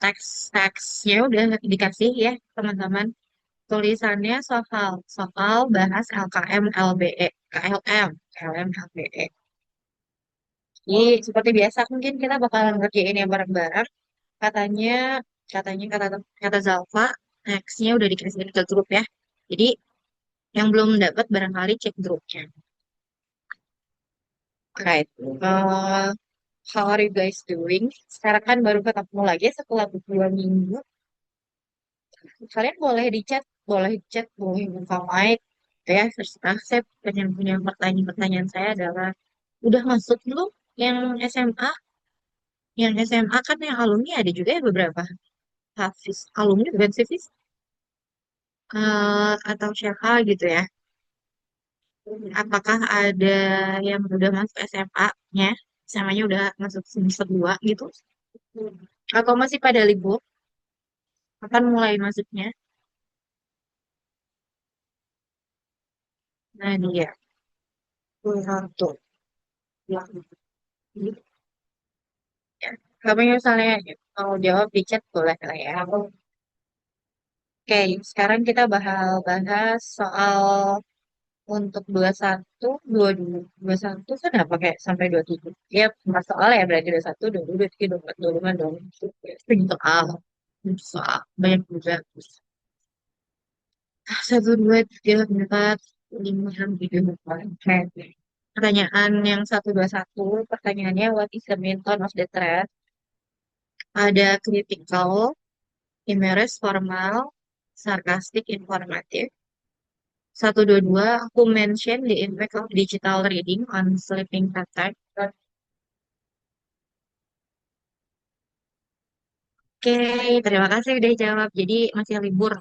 Teks-teksnya udah dikasih ya, teman-teman. Tulisannya soal soal bahas LKM LBE, KLM, KLM LBE. Jadi seperti biasa mungkin kita bakalan ngerjain yang bareng-bareng. Katanya, kata Zalfa, nextnya udah dikasih ke grup ya. Jadi yang belum dapat barangkali cek grupnya. Right. How are you guys doing? Sekarang kan baru ketemu lagi setelah 2 minggu. Kalian boleh di chat, boleh buka mic. Ya, terserah. Saya pengen punya pertanyaan saya adalah, udah masuk belum yang SMA? Yang SMA kan yang alumni ada juga ya beberapa. Hafiz alumni bukan sih, Fis? Atau siapa gitu ya? Apakah ada yang udah masuk SMA-nya? SMA-nya udah masuk semester 2 gitu? Atau masih pada libur? Kapan mulai masuknya? Nah, dia. Satu. Ya. Kamu misalnya mau jawab di chat boleh lah ya. Oke, sekarang kita bahas soal untuk 21, 22. 21 kan apa kayak sampai 27. Ya, empat soal ya berarti 21, 22, 23, 24, 25 dong. Itu soal. Itu soal. Banyak juga. Satu, dua, tiga, empat, lima, enam, tujuh, delapan. Oke. Pertanyaan yang satu, dua, satu. Pertanyaannya, what is the main tone of the thread? Ada critical, humorous, formal, sarcastic, informatif. Satu, dua, dua. Aku mention the impact of digital reading on sleeping pattern. Oke, terima kasih udah jawab. Jadi masih libur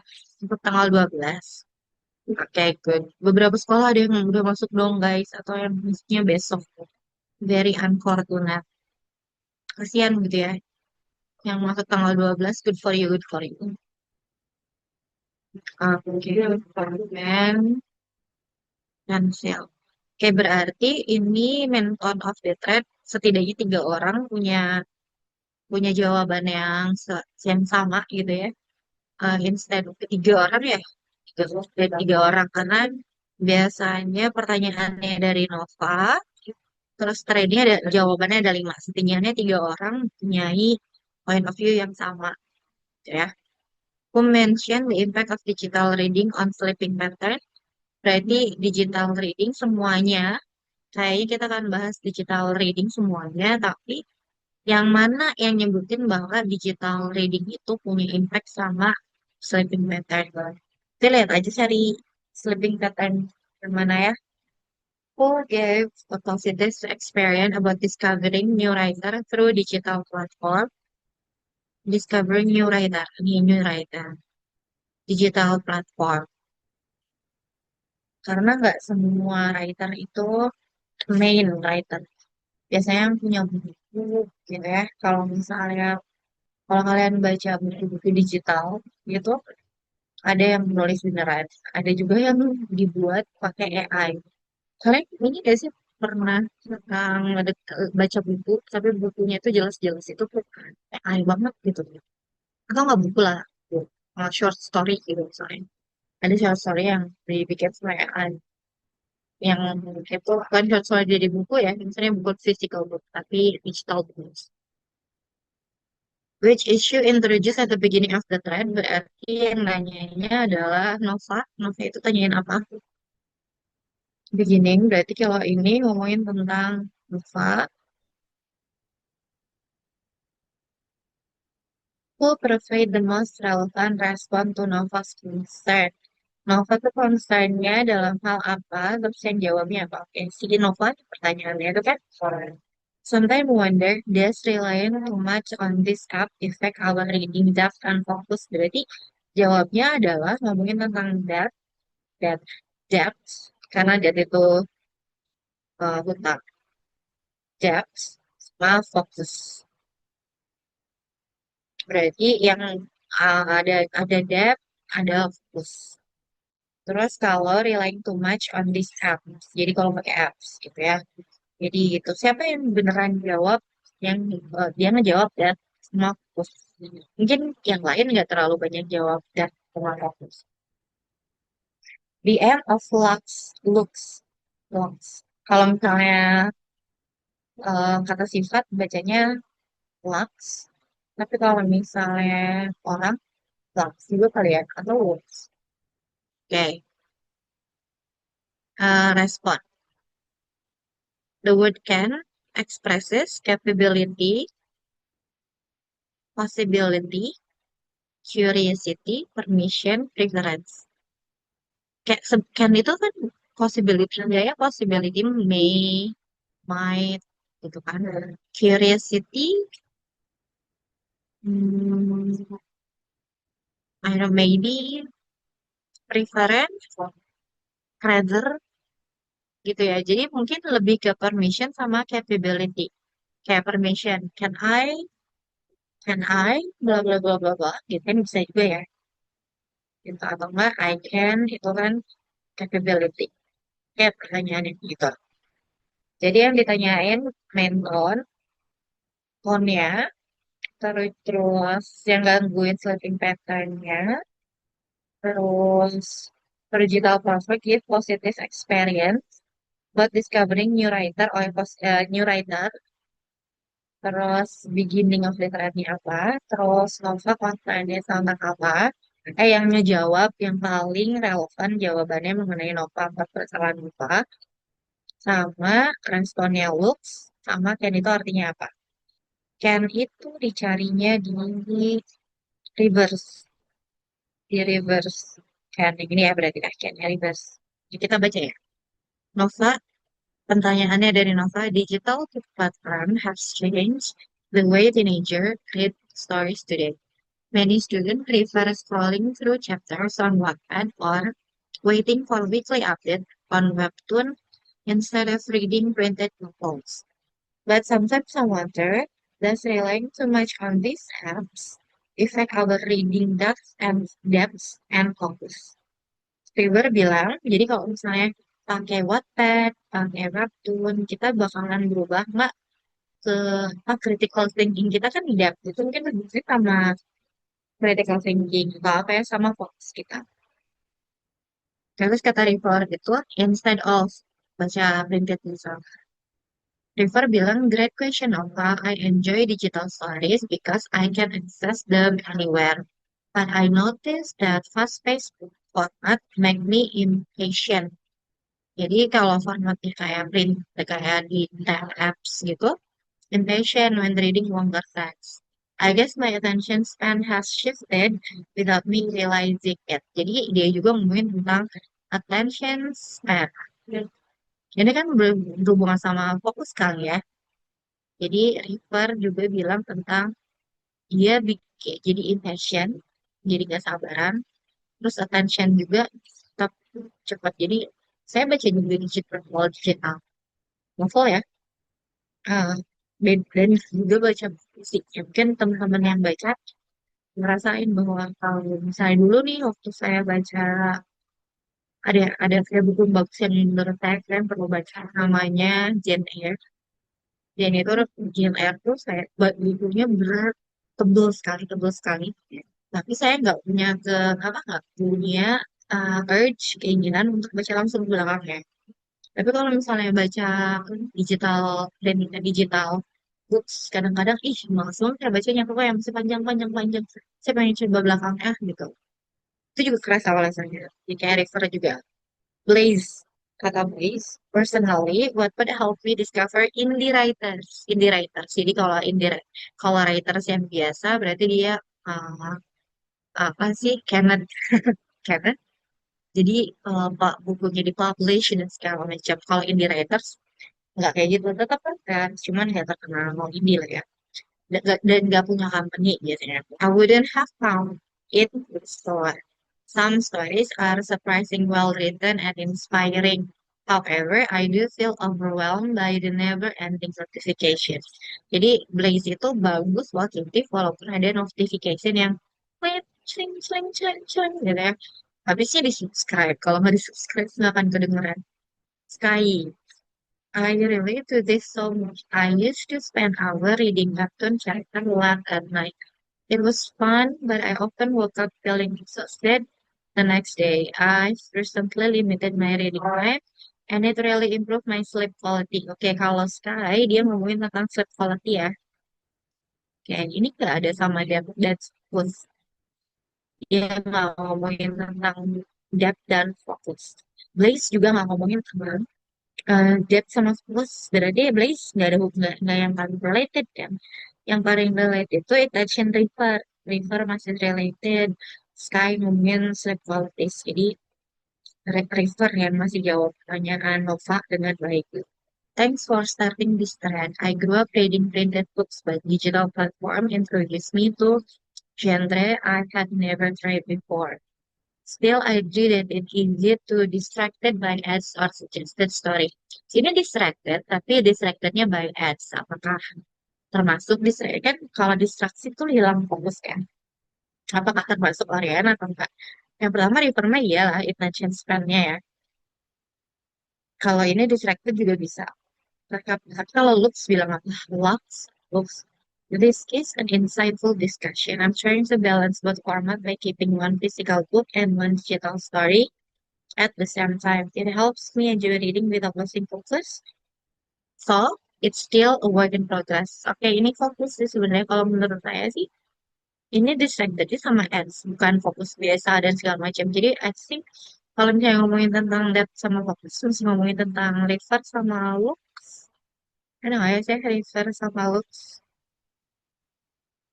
untuk tanggal 12. Oke, good. Beberapa sekolah ada yang udah masuk dong, guys. Atau yang masuknya besok. Very unfortunate. Kasian gitu ya. Yang masuk tanggal 12, good for you, good for you. Oke, permen, cancel. Oke, berarti ini menton of the thread. Setidaknya 3 orang punya punya jawaban yang sama gitu ya. Instead of 3 orang ya, tiga orang karena biasanya pertanyaannya dari Nova, terus threadnya ada jawabannya ada 5. Setidaknya 3 orang punya point of view yang sama, gitu ya. Who mention the impact of digital reading on sleeping pattern? Berarti digital reading semuanya, kayaknya kita akan bahas digital reading semuanya, tapi yang mana yang nyebutin bahwa digital reading itu punya impact sama sleeping pattern. Kita lihat aja cari sleeping pattern yang mana ya. Who gave a positive experience about discovering new writer through digital platform? Discovering new writer, new writer, digital platform. Karena nggak semua writer itu main writer. Biasanya yang punya buku gitu ya. Kalau kalian baca buku-buku digital gitu, ada yang menulis beneran, ada juga yang dibuat pakai AI. Kalian ini gak sih pernah baca buku, tapi bukunya itu jelas-jelas itu tuh AI banget gitu. Atau nggak buku lah, short story gitu misalnya. Ada short story yang dibikin sama AI. Yang itu kan short story jadi buku ya, misalnya buku physical book, tapi digital book. Which issue introduced at the beginning of the thread? Berarti yang nanyanya adalah Nova. Nova itu tanyain apa? Beginning. Berarti kalau ini ngomongin tentang Nova. Who provide the most relevant response to Nova's concern? Nova tuh concernnya dalam hal apa? Terus yang jawabnya apa? Oke, si Nova pertanyaannya itu kan. Sometimes wonder, does relying too much on this app affect our reading depth and focus? Berarti jawabnya adalah ngomongin tentang that depth, karena depth itu hutang, depth sama fokus. Berarti yang ada depth, ada fokus. Terus kalau relying too much on this apps, jadi kalau pakai apps gitu ya. Jadi itu siapa yang beneran jawab? Yang dia ngejawab depth sama fokus. Mungkin yang lain nggak terlalu banyak jawab dan kurang fokus. The end of looks. Kalau misalnya kata sifat bacanya lux. Tapi kalau misalnya orang lux juga kali ya atau looks. Oke, respon. The word can expresses capability, possibility, curiosity, permission, preference. Kayak can itu kan possibility, ya possibility may, might, gitu kan. Curiosity, hmm, I don't know, maybe, preference, rather, gitu ya. Jadi mungkin lebih ke permission sama capability. Kayak permission, can I, bla bla bla bla bla, gitu kan bisa juga ya. Gitu. Atau enggak, I can, itu kan capability. Kayak pertanyaannya gitu. Jadi yang ditanyain main tone-nya, terus yang gangguin sleeping pattern-nya, terus digital prospect give positive experience buat discovering new writer new writer, terus beginning of literary apa, terus novel kontennya tentang apa, yang ngejawab yang paling relevan jawabannya mengenai novel atau permasalahan apa, sama responnya looks, sama can itu artinya apa. Can itu dicarinya reverse, di reverse. Can ini ya berarti kan can reverse. Jadi kita baca ya. Nova, pertanyaannya dari Nova, digital platform has changed the way teenager read stories today. Many students prefer scrolling through chapters on Wattpad or waiting for weekly update on Webtoon instead of reading printed novels. But sometimes I wonder, does relying too much on these apps affect our reading depth and focus? Scriber bilang, jadi kalau misalnya pakai Wattpad, pakai Webtoon, kita bakalan berubah nggak ke critical thinking kita kan depth itu mungkin lebih sama critical thinking atau apa ya sama fokus kita. Terus kata River itu instead of baca printed result. River bilang, great question, Ova. I enjoy digital stories because I can access them anywhere. But I noticed that fast-paced format make me impatient. Jadi kalau formatnya kayak print, kayak di tab apps gitu, impatient when reading longer text. I guess my attention span has shifted without me realizing it. Jadi dia juga ngomongin tentang attention span. Ini kan berhubungan sama fokus kali ya. Jadi River juga bilang tentang dia bikin jadi impatient, jadi gak sabaran, terus attention juga tetap cepat. Jadi saya baca juga digital novel ya, uh, dan juga baca fisik. Ya, mungkin teman-teman yang baca ngerasain bahwa kalau misalnya dulu nih waktu saya baca ada kayak buku bagus yang menurut saya kalian perlu baca namanya Jane Eyre. Jane Eyre tuh saya bukunya berat, tebel sekali. Tapi saya nggak punya nggak punya urge keinginan untuk baca langsung ke belakangnya. Tapi kalau misalnya baca digital dan digital books, kadang-kadang malas banget ya bacanya kok yang masih panjang. Saya pengen coba belakangnya gitu. Itu juga kerasa alasannya. Di kayak refer juga. Blaze, kata Blaze, personally, what would help me discover indie writers? Indie writers. Jadi kalau writers yang biasa berarti dia uh, apa sih Kenneth Kenneth. Jadi pak bukunya dipublish dan segala macam. Kalau indie writers nggak kayak gitu, tetap kan, cuman nggak terkenal mau indie lah ya. Dan nggak punya company biasanya. I wouldn't have found it bookstore. Some stories are surprising well written and inspiring. However, I do feel overwhelmed by the never-ending notification. Jadi Blaze itu bagus buat aktif walaupun ada notification yang cling gitu ya. Habisnya di subscribe. Kalau nggak di subscribe nggak akan kedengeran. Sky. I relate to this so much. I used to spend hours reading cartoon chapter late at night. It was fun, but I often woke up feeling exhausted the next day. I recently limited my reading time, and it really improved my sleep quality. Oke, kalau Sky, dia ngomongin tentang sleep quality ya. Oke, ini nggak ada sama That's Food. Dia nggak ngomongin tentang depth dan fokus. Blaze juga nggak ngomongin tentang depth sama fokus. Berarti Blaze nggak ada nggak yang paling related kan. Yang paling related itu attention river. River masih related. Sky ngomongin sleep qualities. Jadi River yang masih jawab pertanyaan Nova dengan baik. Thanks for starting this trend. I grew up reading printed books, but digital platform introduced me to genre I had never tried before. Still, I did it. It's easy to distracted by ads or suggested story. Sini distracted, tapi distractednya by ads. Apakah termasuk distracted? Kan kalau distraksi itu hilang fokus kan? Apakah termasuk Orion atau enggak? Yang pertama, River mah iyalah, attention span-nya ya. Kalau ini distracted juga bisa. Tapi kalau Lux bilang apa? Lux. This is an insightful discussion. I'm trying to balance both format by keeping one physical book and one digital story at the same time. It helps me enjoy reading without losing focus. So, it's still a work in progress. Oke, ini fokus sih sebenarnya kalau menurut saya sih. Ini distracted sama ads, bukan fokus biasa dan segala macam. Jadi, I think kalau misalnya ngomongin tentang depth sama fokus, terus ngomongin tentang River sama Lux, ada nggak ya saya River sama Lux?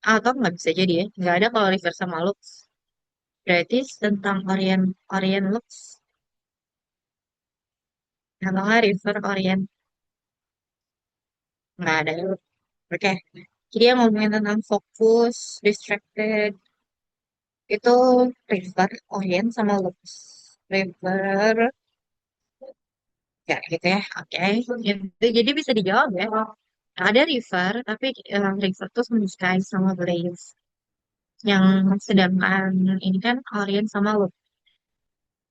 Atau nggak bisa jadi ya, nggak ada kalau River sama Lux. Berarti tentang Orient, Orient Lux, atau nggak River Orient, nggak ada. Oke, jadi yang ngomongin tentang fokus, distracted, itu River, Orient, sama Lux. River, ya gitu ya, oke. Jadi bisa dijawab ya. Ada River, tapi River tuh sama Sky sama Blaze. Yang sedangkan ini kan Orient sama Lux.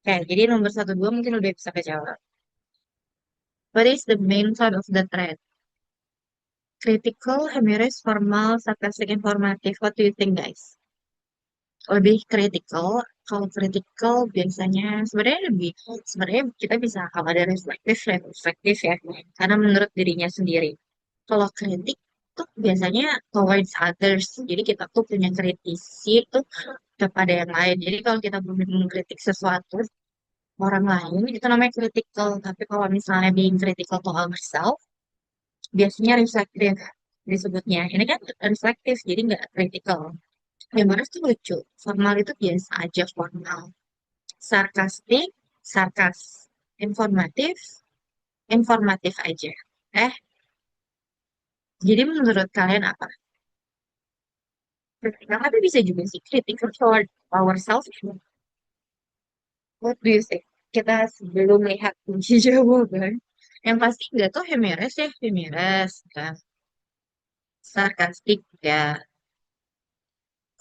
Oke, jadi nomor satu dua mungkin udah bisa kejawab. What is the main thought of the thread? Critical, humorous, formal, sarcastic, informative. What do you think, guys? Lebih kritikal. Kalau kritikal biasanya sebenarnya lebih sebenarnya kita bisa kalau ada reflektif ya, karena menurut dirinya sendiri. Kalau kritik tuh biasanya towards others. Jadi kita tuh punya kritisi tuh kepada yang lain. Jadi kalau kita mengkritik sesuatu orang lain itu namanya critical. Tapi kalau misalnya being critical to ourselves biasanya reflektif disebutnya. Ini kan reflektif, jadi nggak critical. Yang mana tuh lucu. Formal itu biasa aja formal. Sarkastik, sarkas. Informatif, informatif aja. Eh, jadi menurut kalian apa? Critical, tapi bisa juga sih critical toward ourselves. What do you think? Kita sebelum lihat kunci jawaban. Yang pasti nggak tuh Hemeres ya, Hemeres. Kan? Sarkastik ya,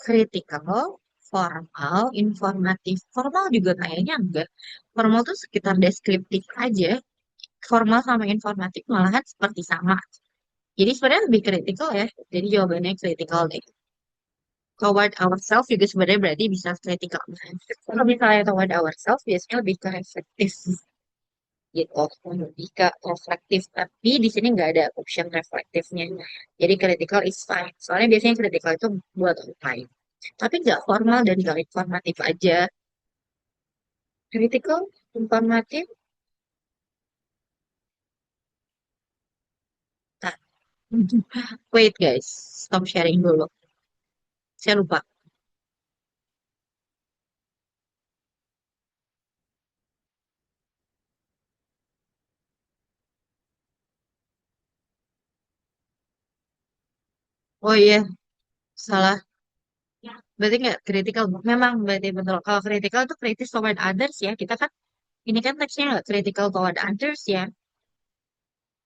kritikal, formal, informatif. Formal juga kayaknya enggak. Formal tuh sekitar deskriptif aja. Formal sama informatif malahan seperti sama. Jadi sebenarnya lebih kritikal ya. Jadi jawabannya kritikal deh. Toward ourselves juga sebenarnya berarti bisa kritikal. Kalau misalnya toward ourselves biasanya lebih ke reflektif gitu. Lebih ke reflektif. Tapi di sini nggak ada option reflektifnya. Jadi kritikal is fine. Soalnya biasanya kritikal itu buat orang lain. Tapi nggak formal dan nggak informatif aja. Critical, informatif, tak. Wait guys, stop sharing dulu. Saya lupa. Oh iya, salah. Berarti nggak critical. Memang berarti betul. Kalau critical itu kritis toward others ya. Kita kan, ini kan teksnya nggak critical toward others ya.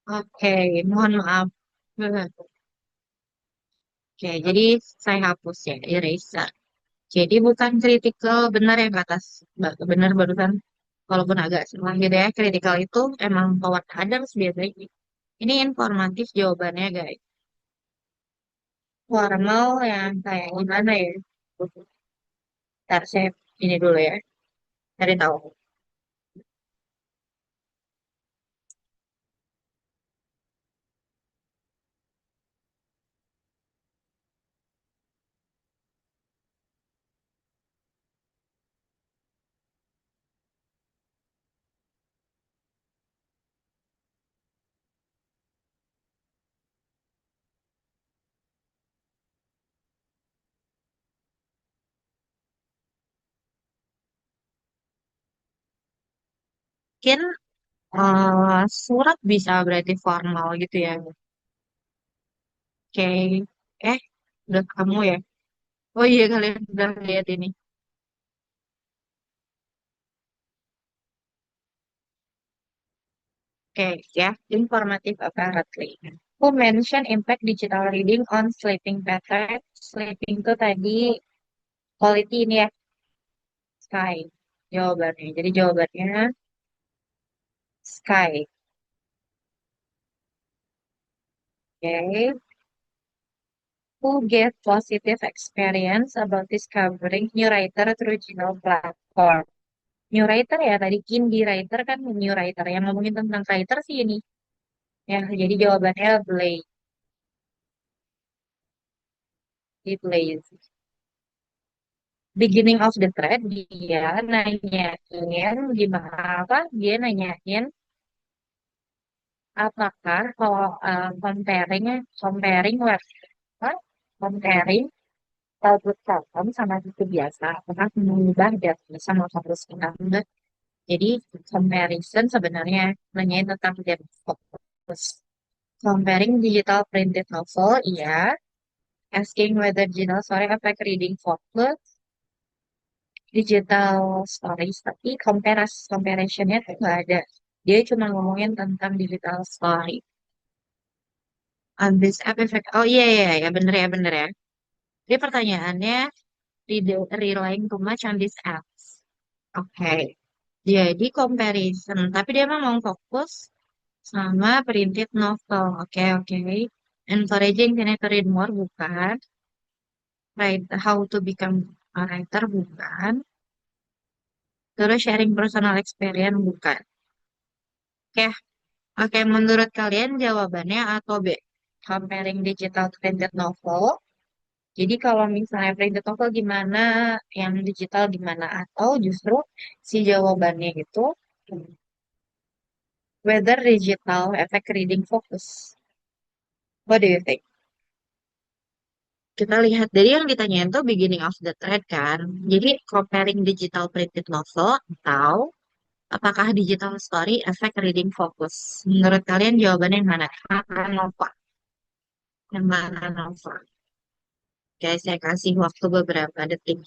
Oke, mohon maaf. Oke, jadi saya hapus ya, eraser. Jadi bukan critical, benar yang ke atas. Benar barusan. Walaupun agak salah gitu ya. Critical itu emang toward others biasanya. Ini informatif jawabannya guys. Formal yang kayak gimana ya? Ntar saya ini dulu ya, cari tahu. Mungkin surat bisa berarti formal gitu ya. Oke, eh, udah kamu ya? Oh iya kalian udah lihat ini. Oke, ya, informative apparently. Who mention impact digital reading on sleeping pattern? Sleeping itu tadi quality ini ya, sky. Jawabannya. Jadi jawabannya sky. Oke. Who gave positive experience about discovering new writer through Gmail platform? New writer ya, tadi Kindie writer kan new writer. Yang ngomongin tentang writer sih ini. Ya, jadi jawabannya Blaze. Di Blaze. Beginning of the thread, dia nanyain gimana apa? Dia nanyain apakah kalau comparing web, apa? Comparing output platform sama itu biasa, apakah mengubah data sama fokus kita? Enggak. Jadi comparison sebenarnya nanyain tentang data fokus. Comparing digital printed novel, iya. Asking whether digital story affect reading focus, digital stories, tapi comparationnya tuh nggak ada. Dia cuma ngomongin tentang digital story. On this app effect. Oh iya iya iya bener ya bener ya. Dia pertanyaannya relying too much on this apps. Oke. Jadi comparison, tapi dia memang fokus sama printed novel. Oke oke. Encouraging teenager to read more bukan. Right, how to become a writer bukan. Terus sharing personal experience bukan. Oke, oke, menurut kalian jawabannya A atau B? Comparing digital to printed novel. Jadi kalau misalnya printed novel gimana, yang digital gimana? Atau justru si jawabannya itu whether digital affect reading focus. What do you think? Kita lihat dari yang ditanyain tuh beginning of the thread kan. Jadi comparing digital printed novel atau apakah digital story affect reading focus? Menurut kalian jawabannya yang mana? Yang Nova. Yang mana Nova? Oke, saya kasih waktu beberapa detik.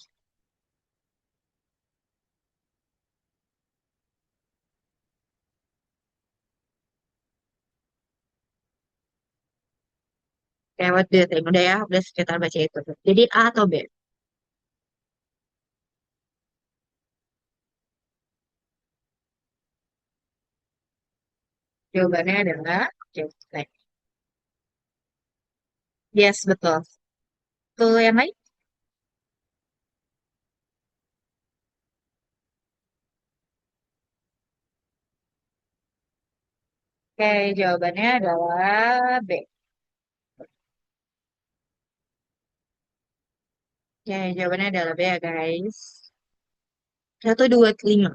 Oke, what do you think? Udah ya, udah sekitar baca itu. Jadi A atau B? Jawabannya adalah, oke, next. Yes, betul. Tuh yang lain? Oke, jawabannya adalah B. Oke, jawabannya adalah B ya guys. 1, 2, 5.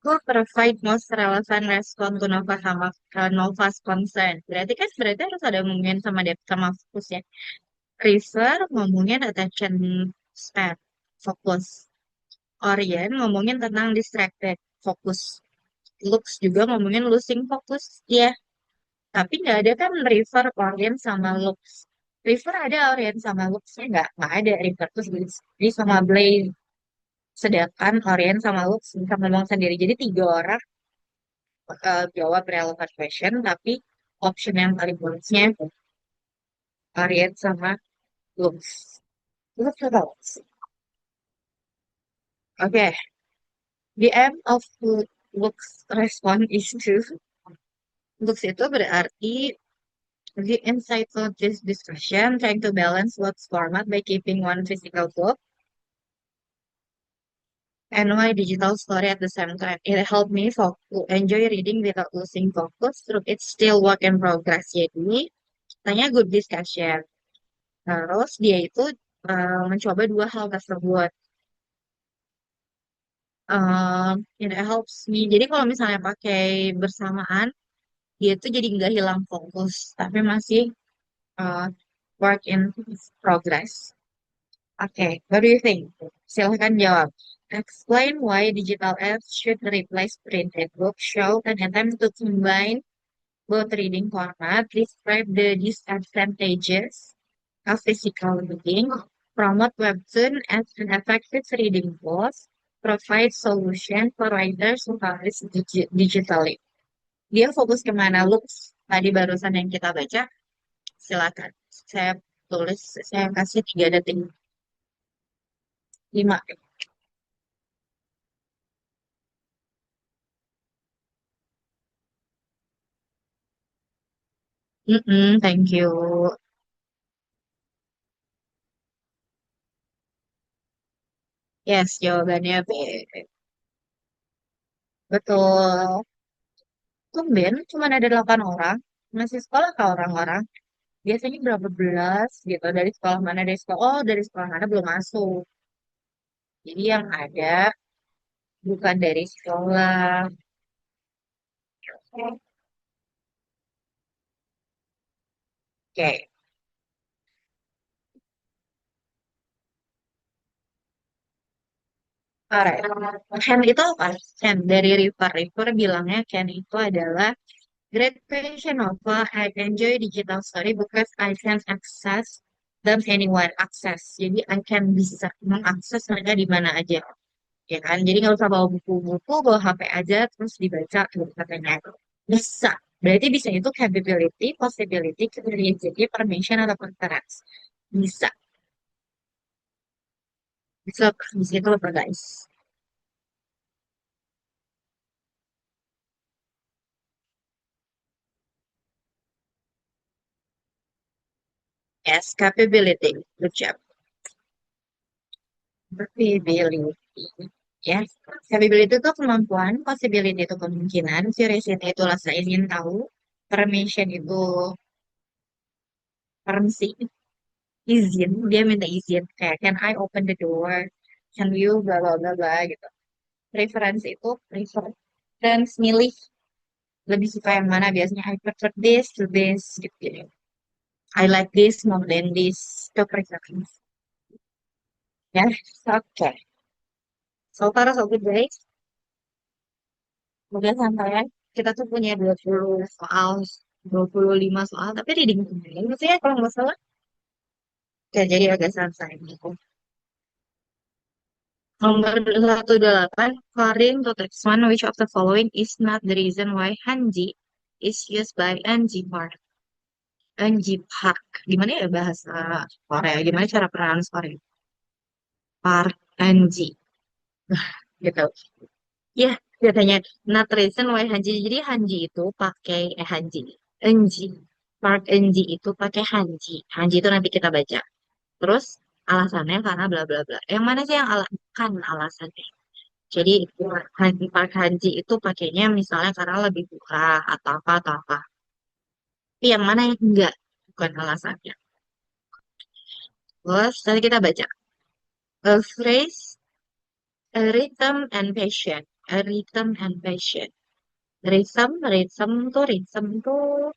Who provide most relevant response to Nova sama Nova's concern? Berarti harus ada ngomongin sama depth sama fokus ya. Refer ngomongin attention span, fokus. Orient ngomongin tentang distracted, fokus. Looks juga ngomongin losing fokus, ya. Tapi nggak ada kan River, Orient sama looks. River ada Orient sama looksnya nggak ada River tuh jadi sama Blaze. Sedangkan Orient sama looks bisa ngomong sendiri. Jadi tiga orang jawab relevant question, tapi option yang paling bagusnya Orient sama looks. Looks atau looks? Oke, the end of looks response is to looks itu berarti The insights of this discussion, trying to balance what's format by keeping one physical book and my digital story at the same time. It helped me enjoy reading without losing focus through it's still work in progress. Jadi, tanya good discussion. Terus dia itu mencoba dua hal tersebut. It helps me. Jadi kalau misalnya pakai bersamaan, dia tuh jadi nggak hilang fokus, tapi masih uh, work in progress. Okay, what do you think? Silahkan jawab. Explain why digital apps should replace printed books. Show an attempt to combine both reading format. Describe the disadvantages of physical reading. Promote Webtoon as an effective reading tool. Provide solution for writers who publish digitally. Dia fokus kemana? Looks tadi barusan yang kita baca. Silakan. Saya tulis, saya kasih 3 detik. 5. Thank you. Yes, jawabannya B. Betul. Tumben, cuma ada 8 orang. Masih sekolah kah orang-orang? Biasanya berapa belas gitu. Dari sekolah mana? Dari sekolah. Oh, dari sekolah mana belum masuk. Jadi yang ada bukan dari sekolah. Oke. Alright. Can itu apa? Can dari River. River bilangnya Can itu adalah great fashion novel. I enjoy digital story because I can access them anyone access. Jadi I can bisa mengakses mereka di mana aja. Ya kan? Jadi nggak usah bawa buku-buku, bawa HP aja terus dibaca gitu katanya. Bisa. Berarti bisa itu capability, possibility, curiosity, permission, atau preference. Bisa. Bisa itu apa guys? Yes, capability. Good job. Capability. Yes. Capability itu kemampuan, possibility itu kemungkinan, curiosity itu rasa ingin tahu, permission itu permisi, izin, dia minta izin, kayak can I open the door, can you bla bla bla bla gitu. Preference itu preference milih lebih suka yang mana biasanya I prefer this to this gitu, gitu. I like this more than this itu preference ya. Oke, so far so good guys. Udah santai ya, kita tuh punya 20 soal, 25 soal tapi reading kemarin gitu ya kalau nggak salah. Oke, jadi agak santai gitu. Nomor 128, according to text one, which of the following is not the reason why Hanji is used by Anji Park? Anji Park. Gimana ya bahasa Korea? Gimana cara pronounce Korea? Park Anji. Gitu. Ya, katanya not reason why Hanji. Jadi Hanji itu pakai Hanji. Enji. Park Enji itu pakai Hanji. Hanji itu nanti kita baca. Terus alasannya karena bla bla bla. Yang mana sih yang kan alasannya? Jadi Park Hanji itu pakainya misalnya karena lebih murah atau apa atau apa. Tapi yang mana yang enggak? Bukan alasannya. Terus tadi kita baca. A phrase, a rhythm and passion. A rhythm and passion. Rhythm tuh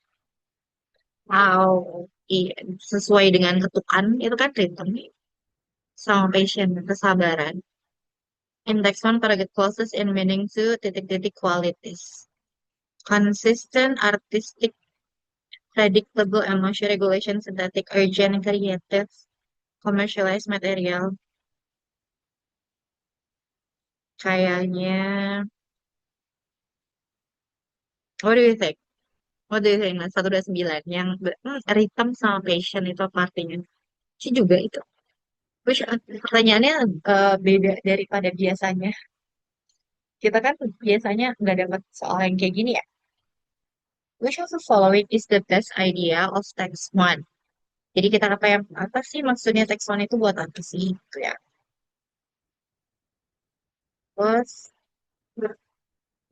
wow, iya, sesuai dengan ketukan itu kan rhythm sama passion, kesabaran. Index one target closest in meaning to titik-titik qualities. Consistent, artistic, predictable, emotion regulation, synthetic, urgent, creative, commercialized material. Kayaknya, what do you think? What do you think? Nah, 129 yang rhythm sama passion itu apa artinya? Sih juga itu. Which, pertanyaannya beda daripada biasanya. Kita kan biasanya nggak dapat soal yang kayak gini ya. Which of the following is the best idea of text one? Jadi kita apa sih maksudnya text one itu buat apa sih? Gitu ya. Terus,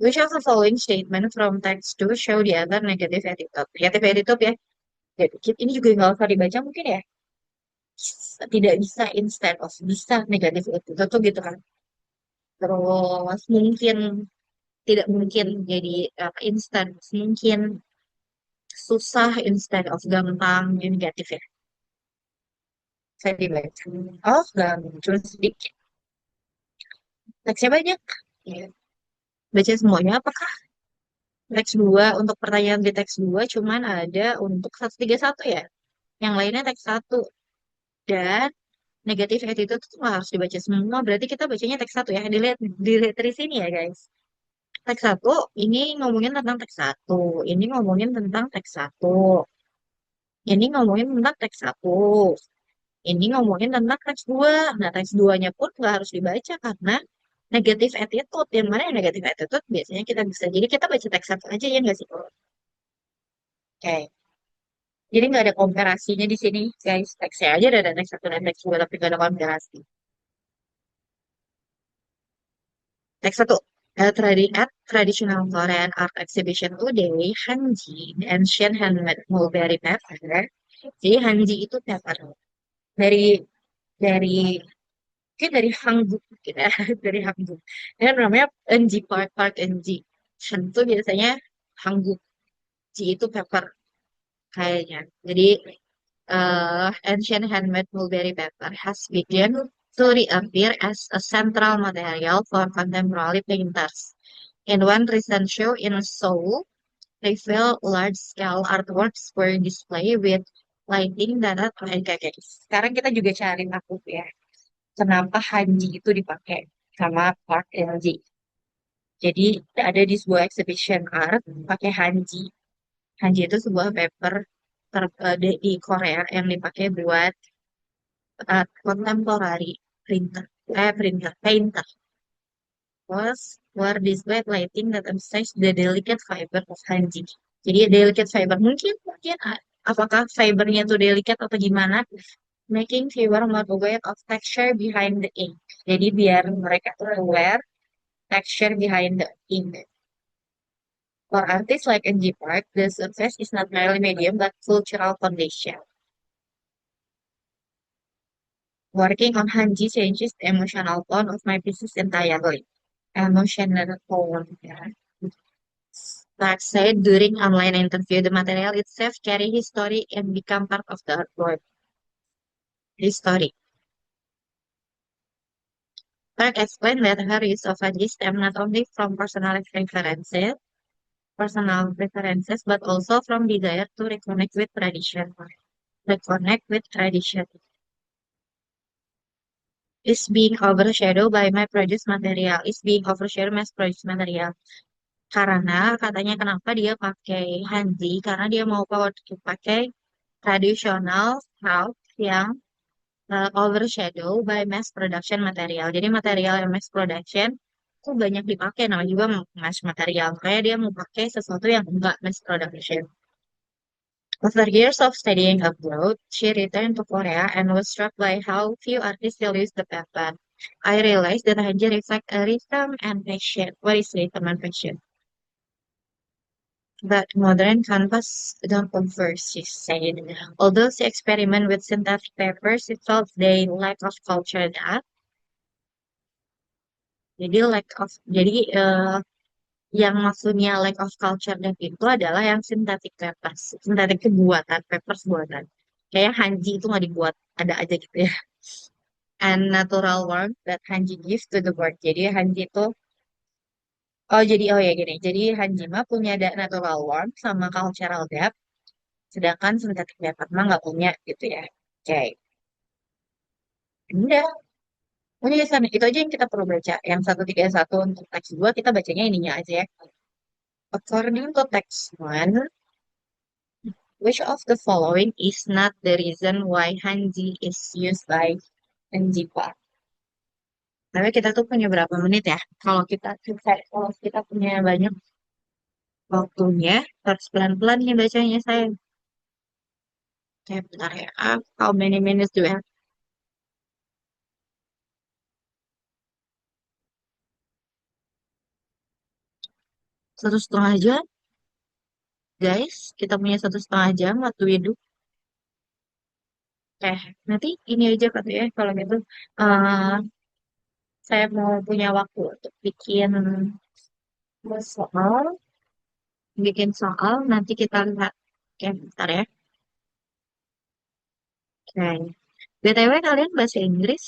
which of the following statement from text two show the other negative attitude? Negative attitude ya. Jadi, ini juga nggak usah dibaca mungkin ya. Tidak bisa instead of bisa negative attitude tuh gitu kan. Terus mungkin tidak mungkin jadi apa instan mungkin susah instead of gampang yang negatif ya saya dibaca oh gampang cuma sedikit teksnya banyak ya. Baca semuanya apakah teks dua untuk pertanyaan di teks dua cuman ada untuk 131 ya yang lainnya teks satu dan negatif attitude itu nggak harus dibaca semua berarti kita bacanya teks satu ya dilihat dari sini ya guys teks satu ini ngomongin tentang teks satu ini ngomongin tentang teks satu ini ngomongin tentang teks satu. Ini ngomongin tentang teks dua. Nah, teks duanya pun nggak harus dibaca karena negatif attitude. Yang mana yang negatif attitude biasanya kita bisa. Jadi kita baca teks satu aja ya nggak sih? Oke. Jadi nggak ada komparasinya di sini, guys. Teksnya aja ada teks satu dan teks dua, tapi nggak ada komparasi. Teks satu. At traditional Korean art exhibition today, Hanji, the ancient handmade mulberry paper. Jadi Hanji itu paper dari dari Mungkin dari Hangzhou gitu ya, dari Hangzhou. Dan namanya NG Park, Park NG. Han itu biasanya Hangzhou. Ji itu paper kayaknya. Jadi ancient handmade mulberry paper has begun to reappear as a central material for contemporary painters. In one recent show in Seoul, they felt large-scale artworks were displayed with lighting that kayak sekarang kita juga cari aku ya kenapa Hanji itu dipakai sama Park LG. Jadi ada di sebuah exhibition art pakai Hanji. Hanji itu sebuah paper di Korea yang dipakai buat contemporary printer, painter. Was were displayed lighting that emphasized the delicate fiber of Hanji. Jadi delicate fiber mungkin apakah fibernya itu delicate atau gimana? Making viewer more aware of texture behind the ink. Jadi biar mereka tuh aware texture behind the ink. For artists like NG Park, the surface is not merely medium but cultural foundation. Working on Hanji changes the emotional tone of my pieces entirely. Emotional tone. Yeah. Like said during online interview, the material itself carry history and become part of the artwork. History. Park explained that her use of Hanji stem not only from personal preferences, but also from desire to reconnect with tradition. Reconnect with tradition is being overshadowed by my produced material. Is being overshadowed by my produced material. Karena katanya kenapa dia pakai hanji? Karena dia mau pakai tradisional craft yang overshadow by mass production material. Jadi material yang mass production itu banyak dipakai. Namanya juga mass material. Kayak dia mau pakai sesuatu yang enggak mass production. After years of studying abroad, she returned to Korea and was struck by how few artists still use the pattern. I realized that Hanji reflects a rhythm and passion. What is rhythm and passion? But modern canvas don't converse, she said. Although she experimented with synthetic papers, she felt they lack of culture that. Jadi yang maksudnya lack of culture dan itu adalah yang synthetic papers. Synthetic itu buatan, papers buatan. Kayak Hanji itu nggak dibuat, ada aja gitu ya. And natural warmth that Hanji gives to the work. Jadi Hanji itu, oh ya gini. Jadi Hanji mah punya ada natural warmth sama cultural depth, sedangkan synthetic paper mah nggak punya gitu ya. Oke, udah. Udah ya, itu aja yang kita perlu baca. Yang 131 untuk teks 2 kita bacanya ininya aja ya. According to text 1, which of the following is not the reason why Hanji is used by Enjipa? Tapi kita tuh punya berapa menit ya? Kalau kita punya banyak Waktunya harus pelan-pelan nih bacanya saya. Kayak bentar ya. How many minutes do we have? 1,5 jam, guys. Kita punya 1,5 jam waktu hidup. Nanti ini aja kali ya. Kalau gitu, eh saya mau punya waktu untuk soal, bikin soal. Nanti kita lihat. Oke, bentar ya. Oke. BTW kalian bahasa Inggris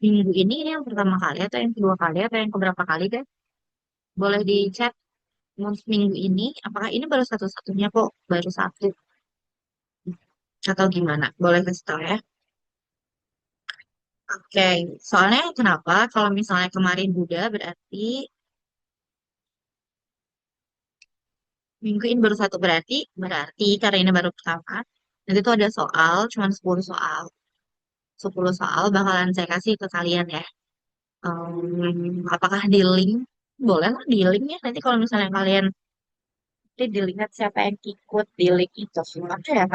minggu ini yang pertama kali atau yang kedua kali atau yang keberapa kali deh? Boleh di chat minggu ini. Apakah ini baru satu-satunya kok? Baru satu atau gimana? Boleh kasih tahu ya. Oke, soalnya kenapa? Kalau misalnya kemarin Buddha berarti minggu ini baru satu berarti karena ini baru pertama. Nanti tuh ada soal, cuma 10 soal. 10 soal bakalan saya kasih ke kalian ya. Apakah di link? Boleh lah di link ya. Nanti kalau misalnya kalian nanti dilihat siapa yang ikut di link itu. Apa ya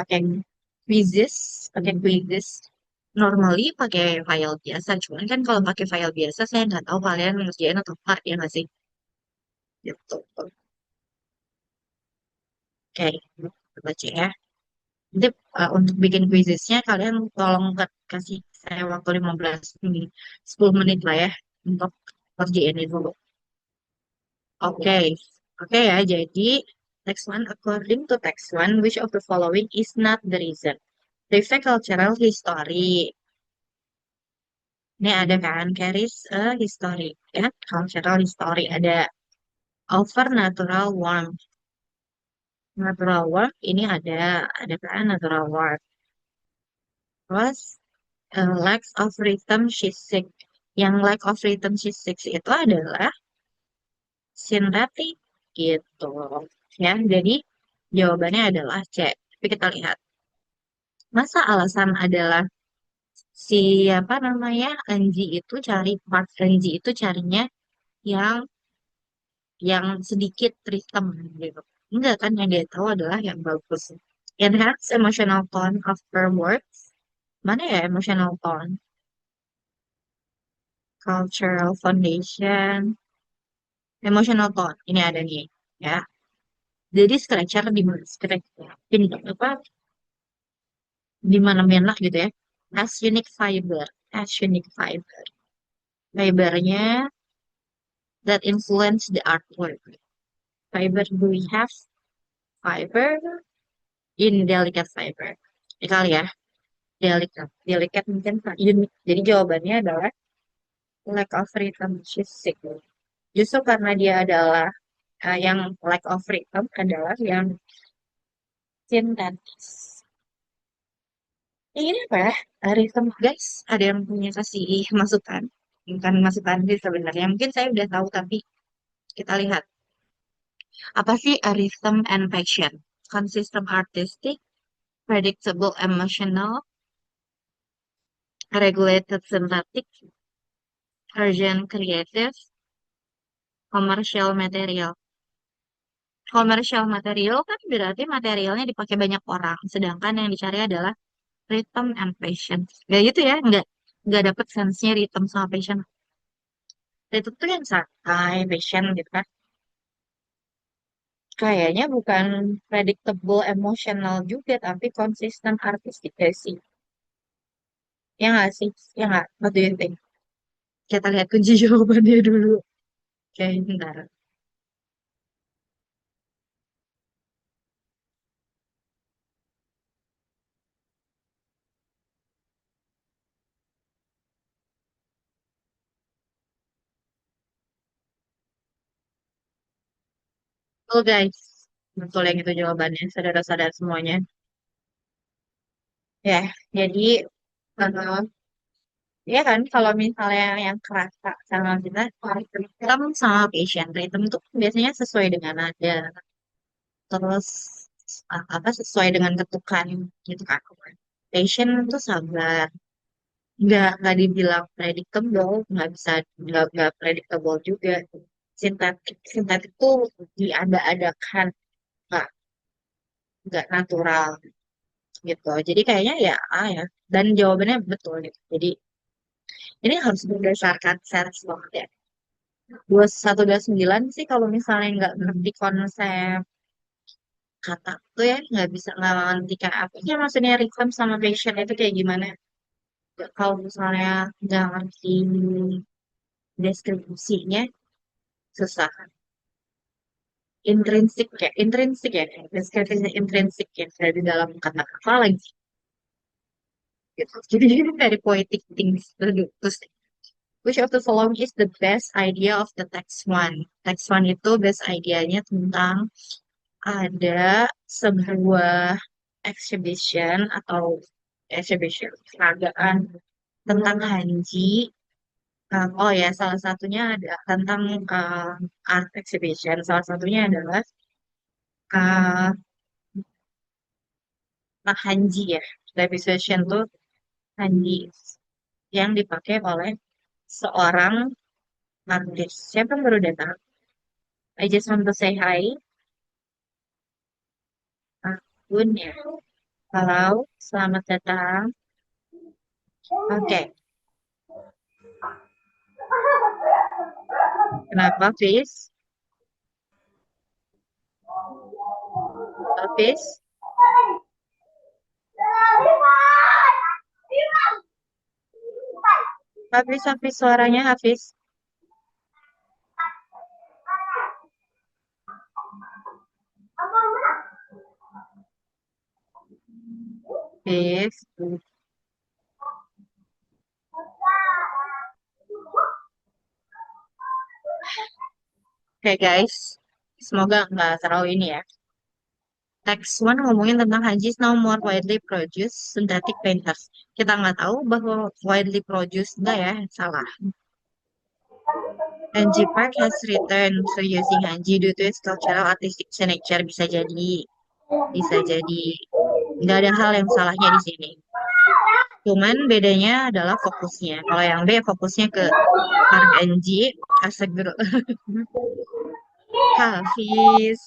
quizzes, pakai quizzes. Normally pakai file biasa, cuman kan kalau pakai file biasa saya nggak tahu kalian ngerjain atau enggak ya nggak sih? Gitu. Oke, baca ya. Nanti untuk bikin quizesnya kalian tolong kasih saya waktu 15 menit, 10 menit lah ya untuk kerjain ini dulu. Oke, oke ya. Jadi text one, according to text one, which of the following is not the reason? Reflect cultural history. Ini ada kan, carries a history, ya, cultural history. Ada over natural warmth. Natural warmth ini ada kan natural warmth. Terus lack of rhythm she's sick. Yang lack of rhythm she's sick itu adalah synthetic gitu. Ya, jadi jawabannya adalah C. Tapi kita lihat. Masa alasan adalah siapa namanya Anji itu cari part Anji itu carinya yang sedikit rhythm gitu. Enggak kan yang dia tahu adalah yang bagus. Enhance emotional tone of her words. Mana ya emotional tone? Cultural foundation. Emotional tone. Ini ada nih. Ya. Jadi scratcher di mana? Scratcher. Ini apa? Di mana gitu ya. As unique fiber. As unique fiber. Fibernya that influence the artwork. Fiber do we have? Fiber in delicate fiber. Ini kali ya. Delicate. Delicate mungkin unik. Jadi jawabannya adalah lack of rhythm. She's sick. Justru karena dia adalah yang lack of rhythm adalah yang sintetis. Ini apa ya? Rhythm guys. Ada yang punya kasih masukan. Bukan masukan sih sebenarnya. Mungkin saya udah tahu tapi kita lihat. Apa sih a rhythm and passion? Consistent artistic, predictable emotional, regulated synthetic, urgent creative, commercial material. Commercial material kan berarti materialnya dipakai banyak orang, sedangkan yang dicari adalah rhythm and passion. Ya gitu ya, nggak dapet sense-nya rhythm sama passion. Itu tuh yang santai, passion gitu kan. Kayaknya bukan predictable emotional juga, tapi konsisten artistik ya sih. Ya nggak sih? Ya nggak? What do you think? Kita lihat kunci jawabannya dulu. Oke, bentar. Oh guys, betul yang itu jawabannya, saudara-saudara semuanya. Ya, jadi eh, ya kan kalau misalnya yang kerasa sama kita, rhythm sama patient, rhythm itu kan biasanya sesuai dengan nada, terus apa sesuai dengan ketukan gitu kan. Patient itu sabar, nggak dibilang predictable, nggak bisa nggak predictable juga. Sintetik tuh diada-adakan, nggak nggak natural gitu. Jadi kayaknya ya A ya. Dan jawabannya betul gitu. Jadi ini harus berdasarkan sense banget ya. 2129 sih kalau misalnya nggak ngerti konsep kata tuh ya nggak ngerti kayak apa sih maksudnya reclaim sama passion itu kayak gimana. Kalau misalnya nggak ngerti deskripsinya susah. Intrinsik ya, deskripsinya intrinsik ya dari dalam kata-kata lagi gitu. Jadi ini dari poetic things terus which of the following is the best idea of the text one? Text one itu best idea-nya tentang ada sebuah exhibition atau exhibition peragaan tentang Hanji. Oh ya, salah satunya ada tentang art exhibition. Salah satunya adalah uh, Hanji ya. Exhibition tuh Hanji yang dipakai oleh seorang artis. Siapa yang baru datang? I just want to say hi. Bun ya. Halo, selamat datang. Oke, kenapa, Fis? Fis? Hafiz, suaranya Hafiz. Hafiz. Oke guys, semoga nggak terlalu ini ya. Text one ngomongin tentang Hanji now more widely produced synthetic painters. Kita nggak tahu bahwa widely produced enggak ya, salah. Hanji Park has returned to using Hanji due to its cultural artistic signature. Bisa jadi nggak ada hal yang salahnya di sini. Cuman bedanya adalah fokusnya. Kalau yang B fokusnya ke Park NG as a group. Hafiz.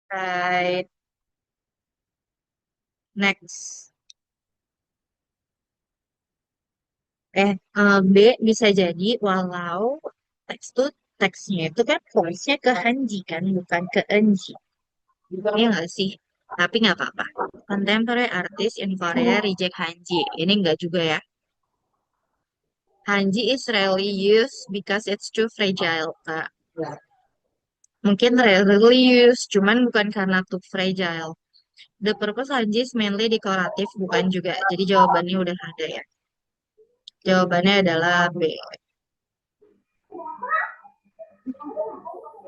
Right. Next. B bisa jadi walau teksnya itu kan fokusnya ke Hanji kan, bukan ke Enji. Iya nggak sih? Tapi nggak apa-apa. Contemporary artist in Korea reject Hanji. Ini nggak juga ya. Hanji is rarely used because it's too fragile, Kak. Mungkin rarely used, cuman bukan karena too fragile. The purpose Hanji is mainly dekoratif, bukan juga. Jadi jawabannya udah ada ya. Jawabannya adalah B.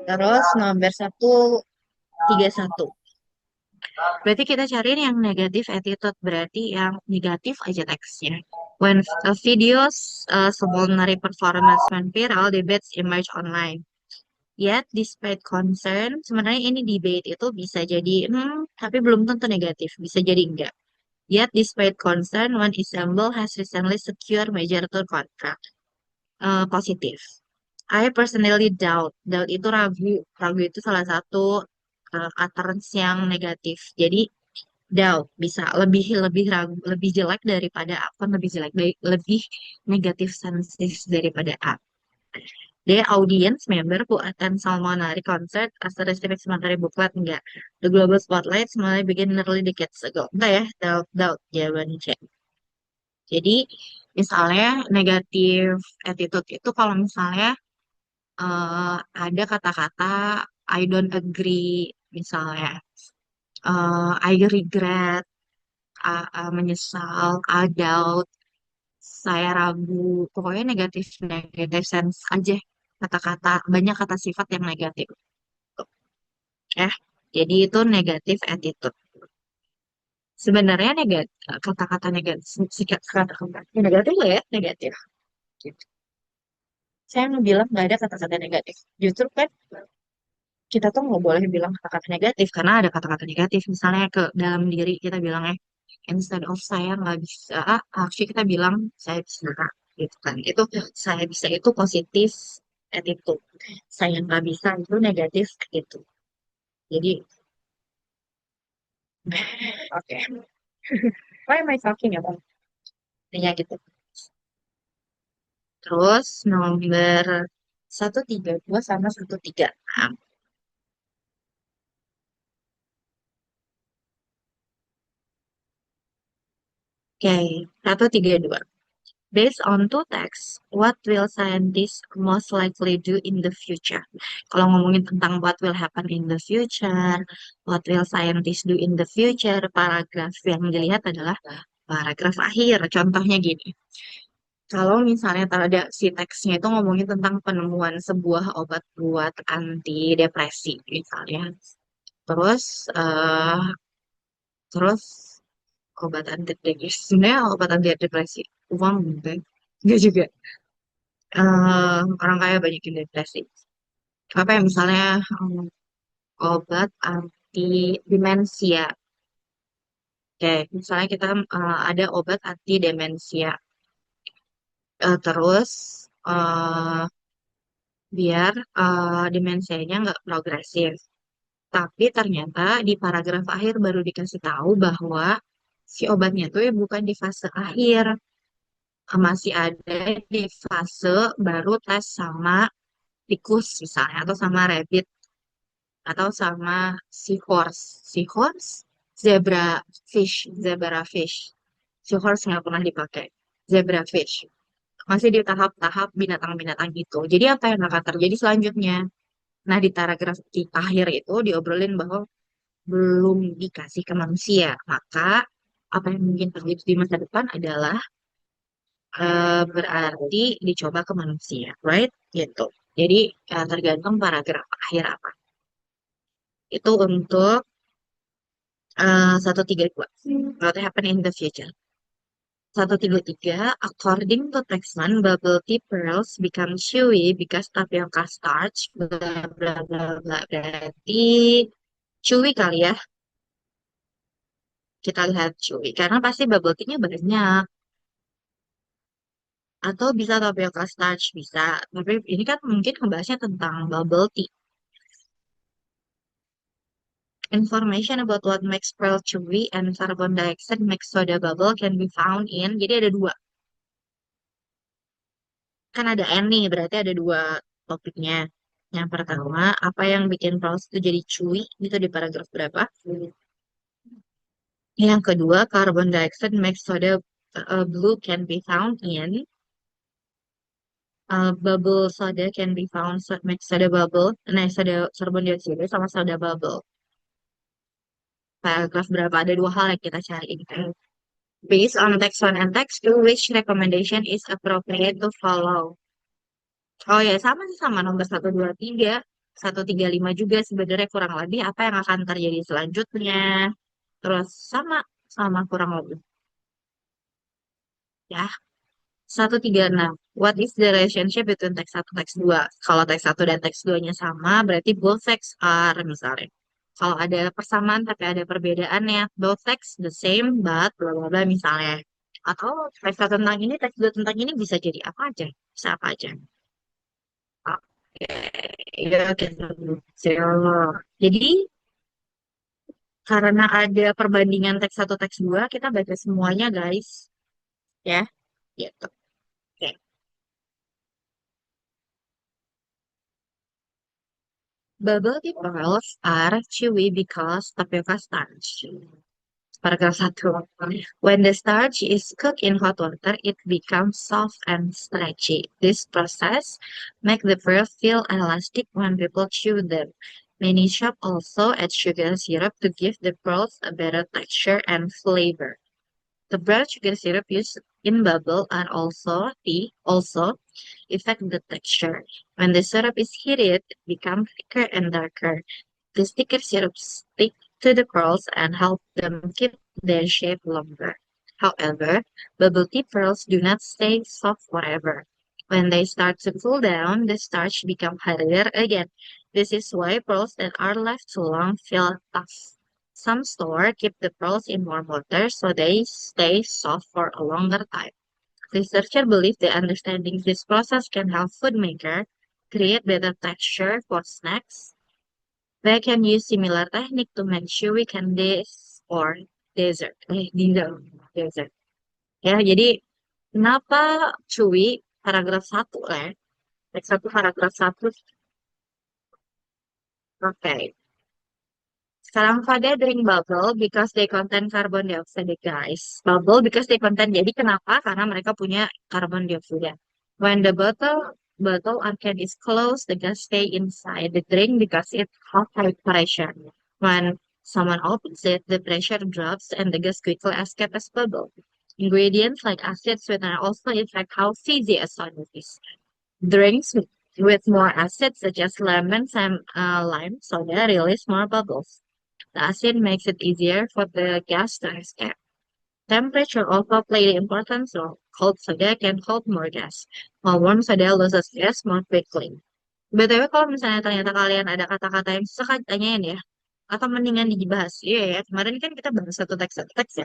Terus nomor 131. Berarti kita cariin yang negatif attitude, berarti yang negatif aja teksnya. When videos seminary performance went viral, debates emerge online. Yet, despite concern, sebenarnya ini debate itu bisa jadi, tapi belum tentu negatif, bisa jadi enggak. Yet, despite concern, one ensemble has recently secured major tour contract. Positif. I personally doubt. Doubt itu ragu. Ragu itu salah satu utterance yang negatif. Jadi, doubt bisa lebih lebih ragu, lebih jelek daripada apa? Lebih jelek, lebih negatif sensitif daripada A. The audience member who attend Salmonari concert after receiving Salmonari booklet enggak. The global spotlight mulai begin nearly decades ago. Enggak ya, doubt jawaban C. Jadi misalnya negatif attitude itu kalau misalnya eh, ada kata-kata I don't agree, misalnya I regret, menyesal, I doubt, saya ragu, pokoknya negatif negatif sense aja kata-kata banyak kata sifat yang negatif ya. Jadi itu negatif attitude. Sebenarnya kata-kata negatif kata-kata negatif lah ya negatif. Gitu. saya mau bilang nggak ada kata-kata negatif. Justru kan kita tuh nggak boleh bilang kata-kata negatif karena ada kata-kata negatif. Misalnya ke dalam diri kita bilang instead of saya nggak bisa, actually kita bilang saya bisa gitu kan. Itu saya bisa itu positif attitude. Saya nggak bisa itu negatif gitu. Jadi, oke. Why am I talking about? Ya gitu. Terus nomor 132 sama 136. Oke, 132. Based on two texts, what will scientists most likely do in the future? Kalau ngomongin tentang what will happen in the future, what will scientists do in the future, paragraf yang dilihat adalah paragraf akhir. Contohnya gini, kalau misalnya ada si teksnya itu ngomongin tentang penemuan sebuah obat buat anti depresi, misalnya. Terus, eh terus obat anti depresi, sebenarnya obat anti depresi, uang enggak? Enggak juga. Orang kaya banyak yang depresi. Apa ya misalnya obat anti demensia. Oke, misalnya kita ada obat anti demensia. Terus eh, biar demensianya nggak progresif. Tapi ternyata di paragraf akhir baru dikasih tahu bahwa si obatnya tuh ya bukan di fase akhir, masih ada di fase baru tes sama tikus misalnya atau sama rabbit atau sama seahorse. Seahorse, zebra fish, zebra fish. Seahorse nggak pernah dipakai. Zebra fish. Masih di tahap-tahap binatang-binatang itu. Jadi apa yang akan terjadi selanjutnya? Nah, di paragraf di akhir itu diobrolin bahwa belum dikasih ke manusia. Maka apa yang mungkin terjadi di masa depan adalah berarti dicoba ke manusia, right? Gitu. Jadi tergantung paragraf akhir apa. Itu untuk 132. What happen in the future. 133. According to text one, bubble tea pearls become chewy because tapioca starch. Bla bla bla bla. Berarti chewy kali ya. Kita lihat chewy. Karena pasti bubble tea-nya banyak. Atau bisa tapioca starch. Bisa. Tapi ini kan mungkin ngebahasnya tentang bubble tea. Information about what makes pearl chewy and carbon dioxide makes soda bubble can be found in. Jadi ada dua. Kan ada N nih, berarti ada dua topiknya. Yang pertama, apa yang bikin pearls itu jadi chewy, itu di paragraf berapa? Yang kedua, carbon dioxide makes soda blue can be found in. Bubble soda can be found, make soda bubble. Nah, soda carbon dioxide sama soda bubble. Paragraf berapa? Ada dua hal yang kita cari ini. Based on text one and text two, which recommendation is appropriate to follow? Oh ya, sama sih sama nomor 123, 135 juga sebenarnya kurang lebih apa yang akan terjadi selanjutnya. Terus sama kurang lebih. Ya, 136. What is the relationship between teks satu teks 2? Kalau teks satu dan teks 2-nya sama, berarti both texts are misalnya. Kalau ada persamaan tapi ada perbedaannya, both texts the same but bla bla bla misalnya. Atau teks satu tentang ini, teks 2 tentang ini bisa jadi apa aja. Bisa apa aja. Oke, ya kita zero. Jadi karena ada perbandingan teks satu teks 2, kita baca semuanya guys. Ya, gitu. Oke. Bubble tea pearls are chewy because tapioca starch. Paragraf 1. When the starch is cooked in hot water, it becomes soft and stretchy. This process makes the pearls feel elastic when people chew them. Many shops also add sugar syrup to give the pearls a better texture and flavor. The brown sugar syrup used in bubble and also tea also affect the texture. When the syrup is heated, it becomes thicker and darker. The thicker syrup stick to the pearls and help them keep their shape longer. However, bubble tea pearls do not stay soft forever. When they start to cool down, the starch becomes harder again. This is why pearls that are left too long feel tough. Some store keep the pearls in warm water so they stay soft for a longer time. Researchers believe that understanding this process can help food maker create better texture for snacks. They can use similar technique to make chewy candies or dessert. Ya, jadi kenapa chewy? Paragraf satu lah ya. Teks satu paragraf satu. Oke. Sekarang pada drink bubble because they contain carbon dioxide, guys. Bubble because they contain. Jadi kenapa? Karena mereka punya carbon dioxide. When the bottle or can is closed, the gas stay inside the drink because it has high pressure. When someone opens it, the pressure drops and the gas quickly escape as bubble. Ingredients like acid sweetener also affect how fizzy a soda is. Drinks with more acid, such as lemons and lime soda, release more bubbles. The acid makes it easier for the gas to escape. Temperature also plays an important role. Cold soda can hold more gas, while warm soda loses gas more quickly. BTW kalau misalnya ternyata kalian ada kata-kata yang susah kan tanyain ya. Atau mendingan dibahas. Iya ya, kemarin kan kita bahas satu teks ya.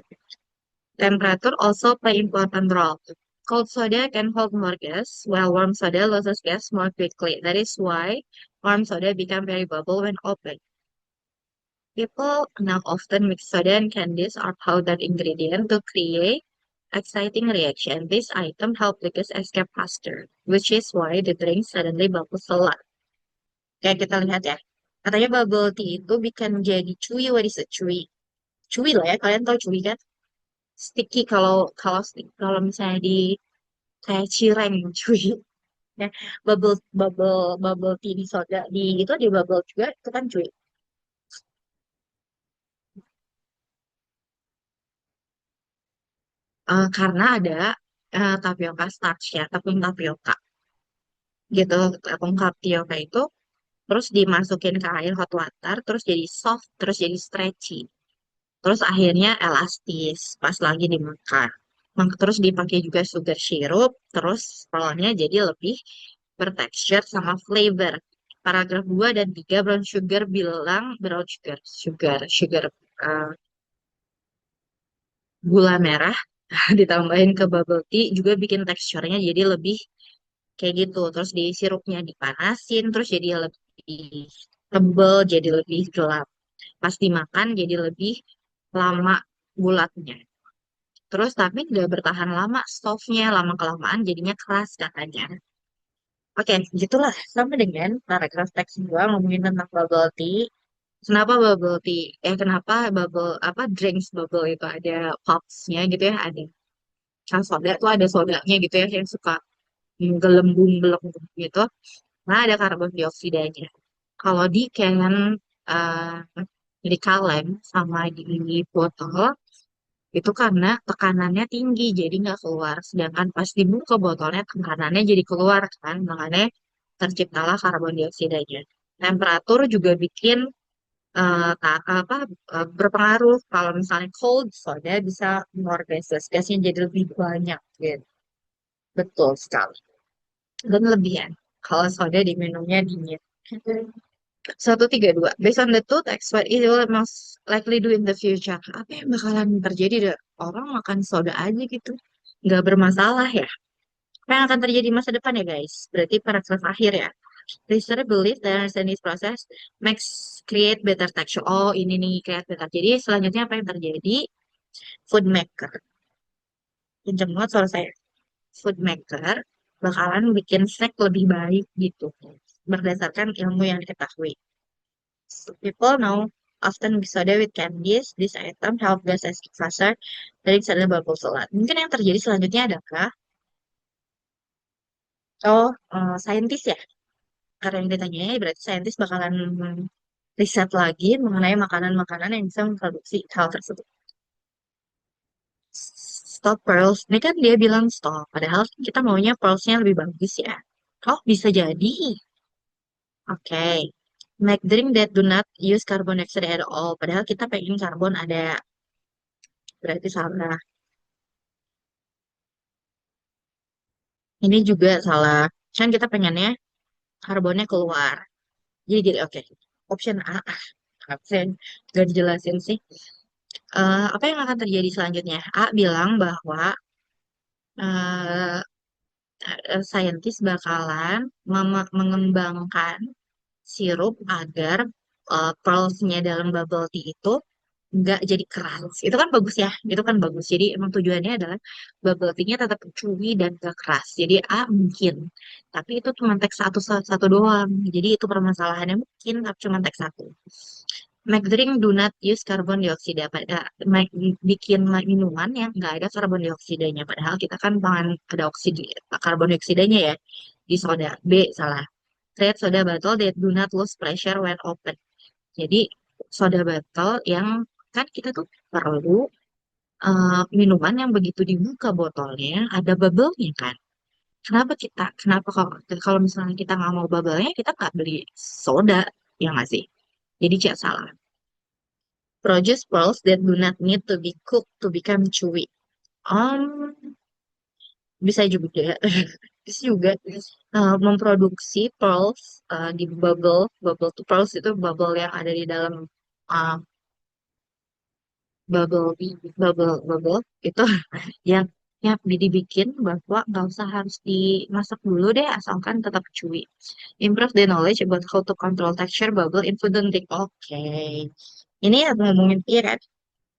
Temperature also play important role. Cold soda can hold more gas, while warm soda loses gas more quickly. That is why warm soda become very bubble when open. People now often mix soda and candies or powdered ingredient to create exciting reaction. This item help the gas escape faster, which is why the drink suddenly bubbles a lot. Kayak kita lihat ya, katanya bubble tea itu bikin jadi chewy. What is it? Chewy. Chewy lah ya, kalian tahu chewy kan? Sticky kalau kalau kalau misalnya di kayak cireng cuy ya bubble bubble bubble tea di soda di itu di bubble juga itu kan cuy. Karena ada tapioka starch ya tepung tapioka gitu. Tepung tapioka itu terus dimasukin ke air hot water terus jadi soft terus jadi stretchy terus akhirnya elastis pas lagi dimakan. Terus dipakai juga sugar syrup terus rollnya jadi lebih bertekstur sama flavor. Paragraf 2 dan 3 brown sugar bilang brown sugar eh, gula merah ditambahin ke bubble tea juga bikin teksturnya jadi lebih kayak gitu. Terus di sirupnya dipanasin terus jadi lebih tebel, jadi lebih gelap. Pas dimakan jadi lebih lama bulatnya. Terus tapi nggak bertahan lama, softnya lama kelamaan jadinya keras katanya. Oke, gitulah sama dengan paragraf teks 2 ngomongin tentang bubble tea. Kenapa bubble tea? Kenapa bubble apa drinks bubble itu ada pops-nya gitu ya, ada kan soda tuh ada sodanya gitu ya yang suka gelembung gelembung gitu. Nah, ada karbon dioksidanya. Kalau di can di kaleng sama di botol itu karena tekanannya tinggi jadi nggak keluar. Sedangkan pas dibuka botolnya tekanannya jadi keluar kan, makanya terciptalah karbon dioksidanya. Temperatur juga bikin berpengaruh. Kalau misalnya cold soda bisa more gases, gasnya jadi lebih banyak gitu. Betul sekali. Dan lebihan. Kalau soda diminumnya dingin. 132. Based on the two text, what it will most likely do in the future? Apa yang bakalan terjadi deh? Orang makan soda aja gitu. Nggak bermasalah ya. Apa yang akan terjadi masa depan ya guys? Berarti paragraf akhir ya. Researcher believe that understanding this process makes create better texture. Oh, ini nih create better. Jadi selanjutnya apa yang terjadi? Food maker. Kenceng banget suara saya. Food maker bakalan bikin snack lebih baik gitu. Berdasarkan ilmu yang diketahui. So, people now often mix soda with candies. This item help gas escape faster dari soda bubble soda. Mungkin yang terjadi selanjutnya adakah? Oh, saintis ya? Karena yang ditanya berarti saintis bakalan riset lagi mengenai makanan-makanan yang bisa memproduksi hal tersebut. Stop pearls. Ini kan dia bilang stop. Padahal kita maunya pearlsnya lebih bagus ya. Oh, bisa jadi. Oke. Make drink that do not use carbon dioxide at all. Padahal kita pengen karbon ada. Berarti salah. Ini juga salah. Kan kita pengennya karbonnya keluar. Jadi oke. Option A. Option gak dijelasin sih. Apa yang akan terjadi selanjutnya? A bilang bahwa eh, saintis bakalan mengembangkan sirup agar pearls-nya dalam bubble tea itu nggak jadi keras. Itu kan bagus ya. Itu kan bagus. Jadi emang tujuannya adalah bubble tea-nya tetap chewy dan gak keras. Jadi A mungkin. Tapi itu cuma teks satu, satu doang. Jadi itu permasalahannya mungkin tapi cuma teks satu. Make drink do not use carbon dioksida. Bikin minuman yang nggak ada karbon dioksidanya. Padahal kita kan pengen ada karbon dioksidanya ya di soda. B salah. Create soda bottle that do not lose pressure when open. Jadi soda botol yang kan kita tuh perlu minuman yang begitu dibuka botolnya ada bubble-nya kan. Kenapa kalau misalnya kita nggak mau bubble-nya kita nggak beli soda ya nggak sih? Jadi cak salah. Produce pearls that do not need to be cooked to become chewy. Um, bisa juga, bisa juga memproduksi pearls di bubble tuh pearls itu bubble yang ada di dalam uh, bubble itu yang dibikin bahwa nggak usah harus dimasak dulu deh asalkan tetap chewy. Improve the knowledge about how to control texture bubble in food and drink. Oke, ini ya ngomongin iya kan?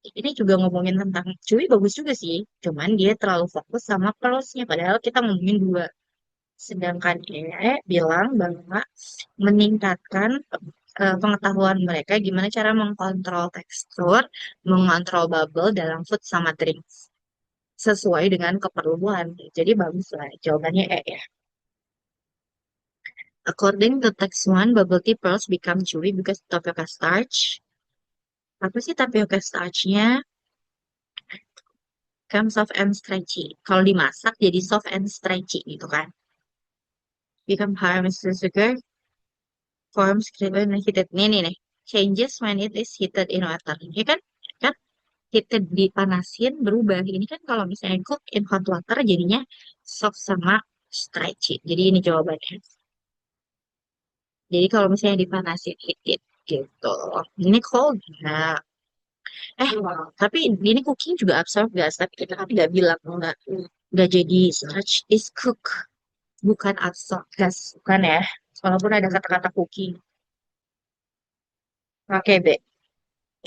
Ini juga ngomongin tentang chewy bagus juga sih. Cuman dia terlalu fokus sama pearlsnya. Padahal kita ngomongin dua. Sedangkan bilang bahwa meningkatkan pengetahuan mereka gimana cara mengkontrol tekstur, mengontrol bubble dalam food sama drinks sesuai dengan keperluan. Jadi bagus lah jawabannya ya. According to text one, bubble tea pearls become chewy because tapioca starch. Apa sih tapioca starchnya? Become soft and stretchy. Kalau dimasak jadi soft and stretchy gitu kan. Become hard Mr. Sugar forms when heated. Nih. Changes when it is heated in water. Ini kan heated dipanasin berubah. Ini kan kalau misalnya cook in hot water jadinya soft sama stretchy. Jadi ini jawabannya. Jadi kalau misalnya dipanasin heated gitu. Ini cold ya. Tapi ini cooking juga absorb gas. Tapi kita kan nggak bilang nggak jadi stretch is cook. Bukan absorb gas. Bukan ya. Walaupun ada kata-kata cooking. Oke, B.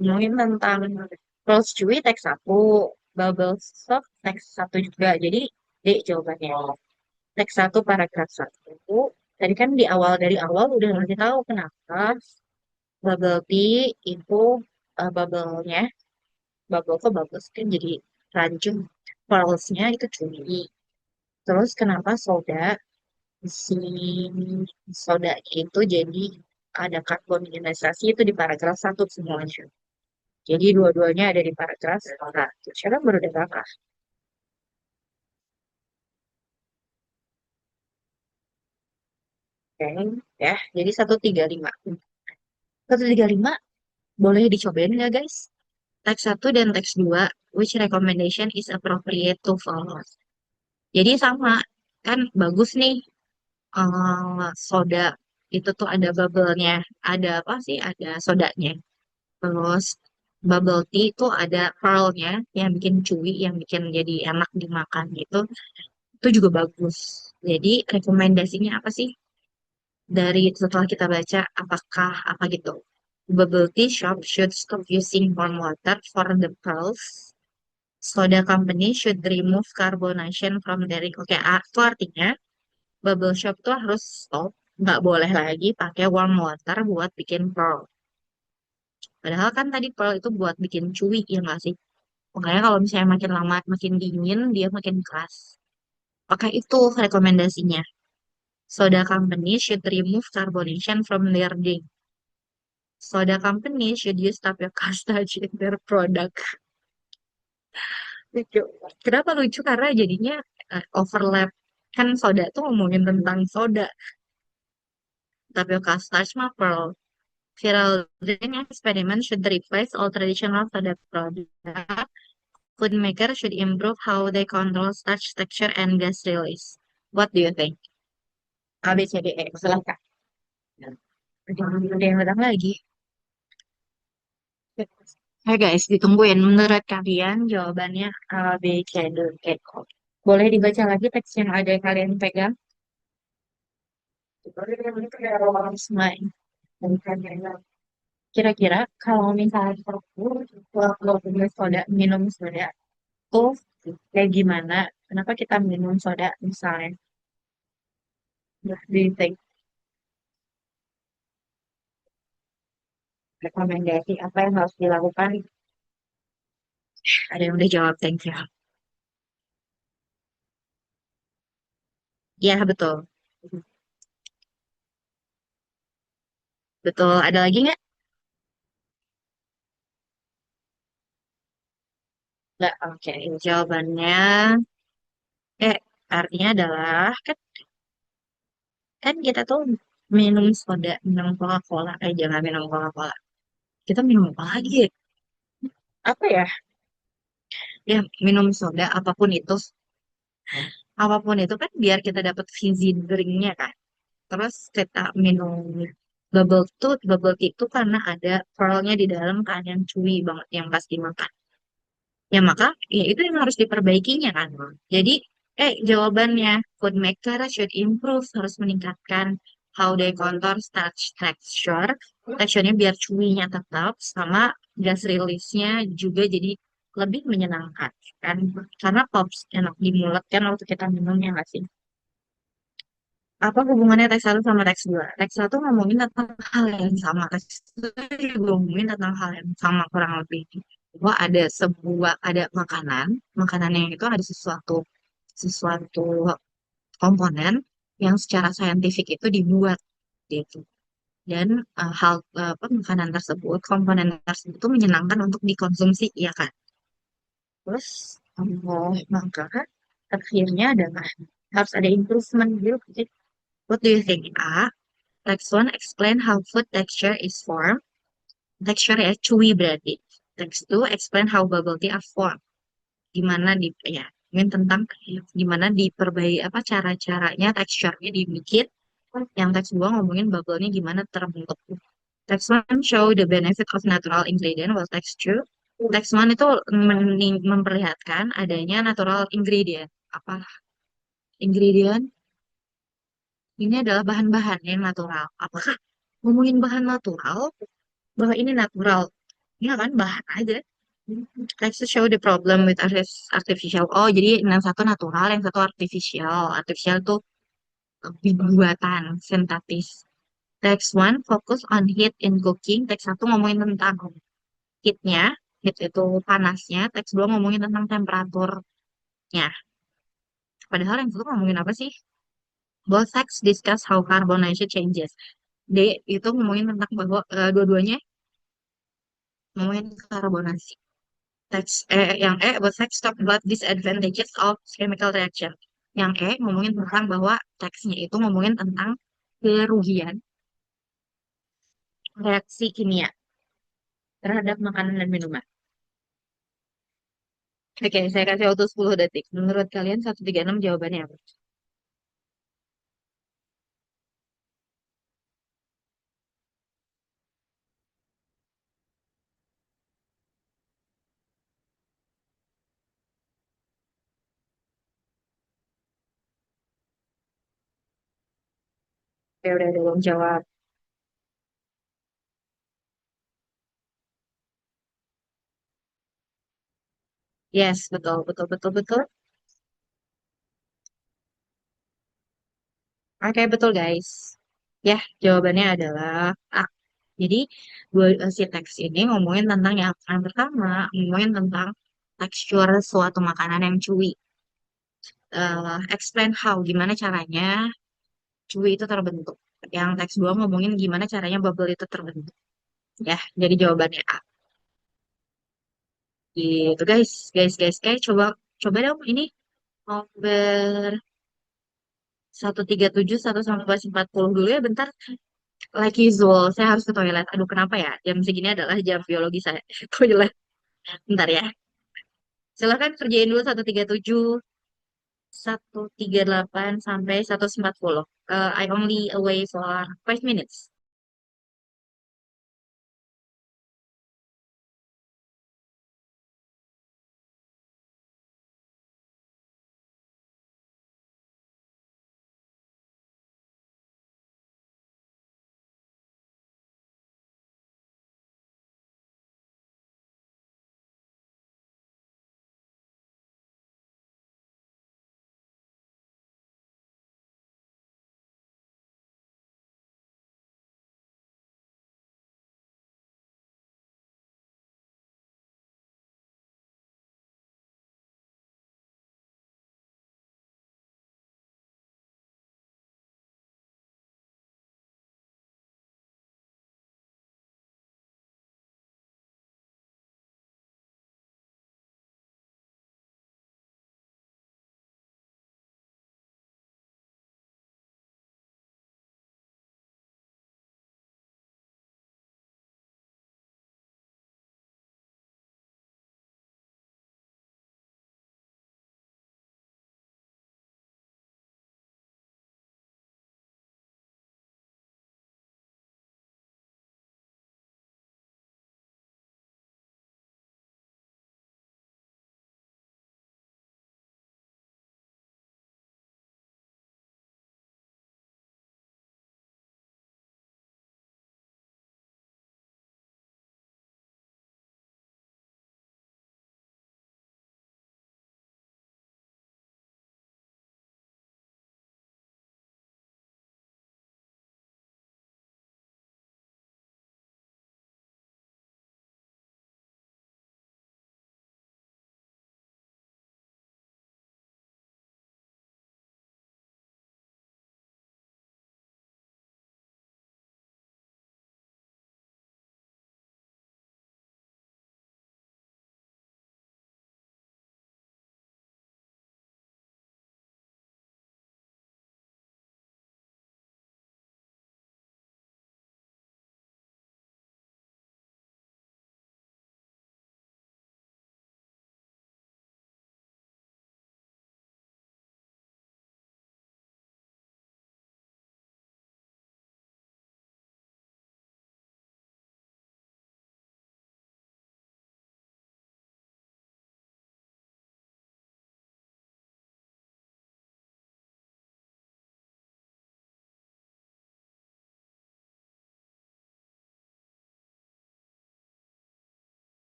Ngomongin tentang Pearls Chewy teks satu, Bubble Soft teks satu juga. Jadi D jawabannya. Teks satu paragraf satu. Tadi kan dari awal udah ngasih tahu kenapa bubble tea itu bubble-nya, bubble kok bubbles kan jadi rancu. Pearls-nya itu chewy. Terus kenapa si soda itu jadi ada karbonisasi itu di paragraf satu semuanya. Jadi dua-duanya ada di paragraf satu. Siapa baru ada kakak? Oke, ya. Jadi 135. 135 boleh dicobain nggak guys? Teks satu dan teks 2, which recommendation is appropriate to follow? Jadi sama, kan bagus nih soda itu tuh ada bubble-nya, ada apa sih? Ada sodanya. Terus bubble tea itu ada pearl-nya yang bikin chewy, yang bikin jadi enak dimakan gitu. Itu juga bagus. Jadi rekomendasinya apa sih? Dari setelah kita baca apakah apa gitu. Bubble tea shop should stop using warm water for the pearls. Soda company should remove carbonation from their drink. Oke, itu artinya bubble shop tuh harus stop, nggak boleh lagi pakai warm water buat bikin pearl. Padahal kan tadi pearl itu buat bikin chewy ya nggak sih? Makanya kalau misalnya makin lama makin dingin dia makin keras. Pakai itu rekomendasinya. Soda company should remove carbonation from their drink. Soda company should use tapioca starch in their product. Lucu. Kenapa lucu? Karena jadinya overlap. Kan soda tuh ngomongin tentang soda. Tapioca starch mah pearl. Viral drink experiment should replace all traditional soda product. Food maker should improve how they control starch texture and gas release. What do you think? A, B, C, D, E. Silahkan. Ada yang datang lagi. Hai guys, ditungguin. Menurut kalian jawabannya A, B, C, D, E. Boleh dibaca lagi teks yang ada yang kalian pegang? Smile. Kira-kira kalau misalnya kalau minum soda tuh kayak gimana? Kenapa kita minum soda misalnya? What do you think? Rekomendasi apa yang harus dilakukan? Ada yang udah jawab, thank you. Ya, betul. Betul. Ada lagi nggak? Nggak, oke. Jawabannya, eh, artinya adalah, kan kita tuh minum soda, minum Coca-Cola, jangan minum Coca-Cola. Kita minum apa lagi ya? Apa ya? Ya, minum soda, apapun itu kan biar kita dapat fizzy drinknya kan. Terus kita minum bubble tea itu karena ada pearlnya di dalam kan yang chewy banget yang pas dimakan. Ya maka ya itu yang harus diperbaikinya kan. Jadi jawabannya food maker should improve harus meningkatkan how they contour starch texture, teksturnya biar chewy-nya tetap sama gas release-nya juga jadi lebih menyenangkan kan karena pops enak di mulut kan waktu kita minumnya nggak sih. Apa hubungannya teks satu sama teks dua? Teks satu ngomongin tentang hal yang sama, teks dua juga ngomongin tentang hal yang sama kurang lebih. Bahwa ada makanan, makanan yang itu ada sesuatu komponen yang secara saintifik itu dibuat gitu. Dan makanan tersebut, komponen tersebut itu menyenangkan untuk dikonsumsi, ya kan? Terus, maka akhirnya adalah harus ada improvement gitu. What do you think? A. Text one, explain how food texture is formed. Texture ya, chewy berarti. Text two, explain how bubble tea are formed. Gimana ingin tentang gimana diperbaiki apa cara-caranya teksturnya dibikin. Yang teks dua ngomongin bubble-nya gimana terbentuk. Text one show the benefit of natural ingredient, while text two, text one itu memperlihatkan adanya natural ingredient. Apa ingredient? Ini adalah bahan-bahan yang natural. Apakah ngomongin bahan natural bahwa ini natural? Ya kan, bahan aja. Let's show the problem with artificial. Oh, jadi yang satu natural, yang satu artificial. Artificial tuh buatan, sintetis. Text one, focus on heat in cooking. Text satu ngomongin tentang heatnya, heat itu panasnya. Text dua ngomongin tentang temperaturnya. Padahal yang satu ngomongin apa sih? Both texts discuss how carbonation changes. D itu ngomongin tentang bahwa dua-duanya ngomongin karbonasi. Yang both text talk about disadvantages of chemical reaction. Yang ngomongin tentang bahwa teksnya itu ngomongin tentang kerugian reaksi kimia terhadap makanan dan minuman. Oke, saya kasih waktu 10 detik. Menurut kalian 136 jawabannya apa? Ya udah belum jawab. Yes, betul, betul, betul, betul. Oke, betul guys. Ya, jawabannya adalah A. Jadi, si teks ini ngomongin tentang yang pertama, ngomongin tentang tekstur suatu makanan yang chewy. Explain how, gimana caranya chewy itu terbentuk. Yang teks dua ngomongin gimana caranya bubble itu terbentuk. Ya, jadi jawabannya A. Gitu guys, guys, guys, guys, coba, coba dong ini nomor 137, 1 sampai 40 dulu ya, bentar. Like usual, saya harus ke toilet. Aduh, kenapa ya? Jam segini adalah jam biologi saya. Toilet. Bentar ya. Silahkan kerjain dulu 137. 138 sampai 140. I only away for 5 minutes.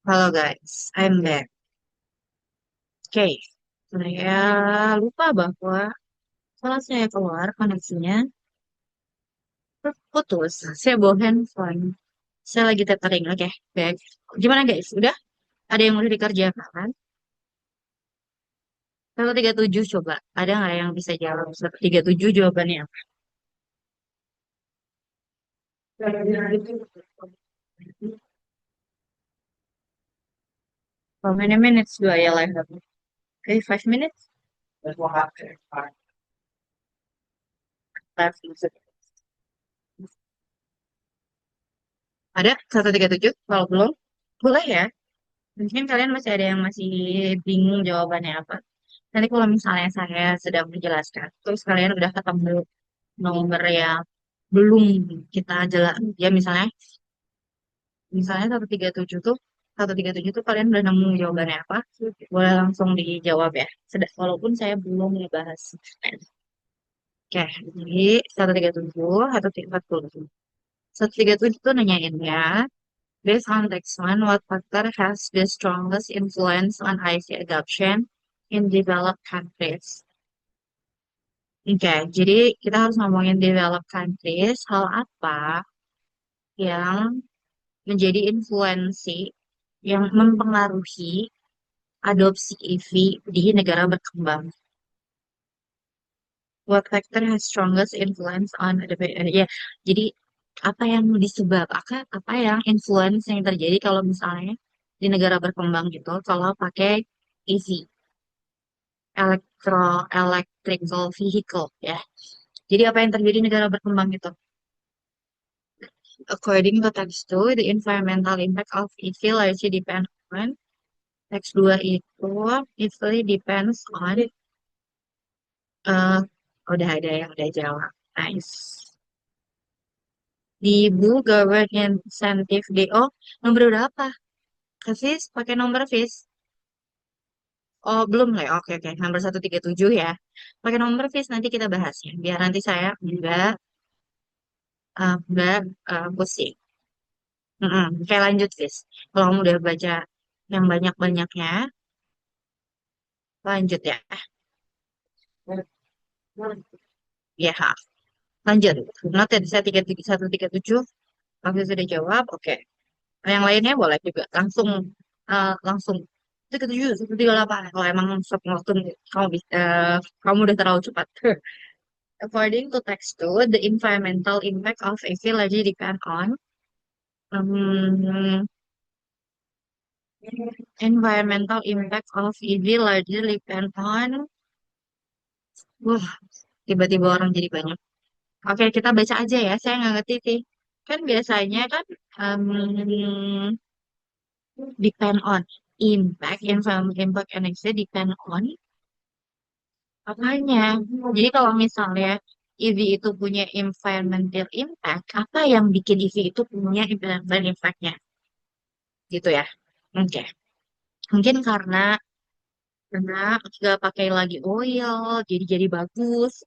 Halo guys, I'm back. Oke, saya lupa bahwa kalau saya keluar koneksinya putus. Saya bawa handphone. Saya lagi tethering. Oke, back. Gimana guys? Udah? Ada yang udah dikerjakan? 137 coba. Ada nggak yang bisa jawab? 137 jawabannya apa? How many minutes do I left? Okay, 5 minutes left. Ada 137. Kalau belum, boleh ya. Mungkin kalian masih ada yang masih bingung jawabannya apa. Nanti kalau misalnya saya sedang menjelaskan, terus kalian udah ketemu nomor yang belum kita jelas, ya misalnya, misalnya 137 tuh, 137 tuh kalian udah nemu jawabannya apa, boleh langsung dijawab ya. Walaupun saya belum ngebahas. Oke, jadi 137, 137. 137 tuh nanyain ya, based on text one, what factor has the strongest influence on IC adoption in developed countries? Oke, jadi kita harus ngomongin developed countries, hal apa yang menjadi influensi yang mempengaruhi adopsi EV di negara berkembang. What factor has strongest influence on adoption? Ya, jadi apa yang apa yang influence yang terjadi kalau misalnya di negara berkembang gitu, kalau pakai EV, electrical vehicle ya. Jadi apa yang terjadi di negara berkembang itu? According to text 2, the environmental impact of EV largely depend on text 2 itu it really depends on uh, udah ada yang udah jawab. Nice. Di Blue Government Incentive DO nomor berapa? Hafiz pakai nomor Hafiz. Oh, belum lah. Oke, oke. Nomor 137 ya. Pakai nomor Hafiz nanti kita bahas ya. Biar nanti saya enggak pusing. Oke, lanjut, Fis. Kalau kamu udah baca yang banyak-banyaknya, lanjut ya. Ya, lanjut. Noted saya 137. Kamu sudah jawab. Oke. Yang lainnya boleh juga. Langsung 137, 138. Kalau emang stop waktu kamu udah terlalu cepat. According to text 2, the environmental impact of a village depend on um, environmental impact of EV largely depend on wah tiba-tiba orang jadi banyak. Oke, kita baca aja ya. Saya nggak ngerti sih. Kan biasanya kan depend on environmental impact and depend on apanya. Jadi kalau misalnya EV itu punya environmental impact, apa yang bikin EV itu punya environmental impact-nya? Gitu ya. Oke. Mungkin karena nggak pakai lagi oil, jadi bagus.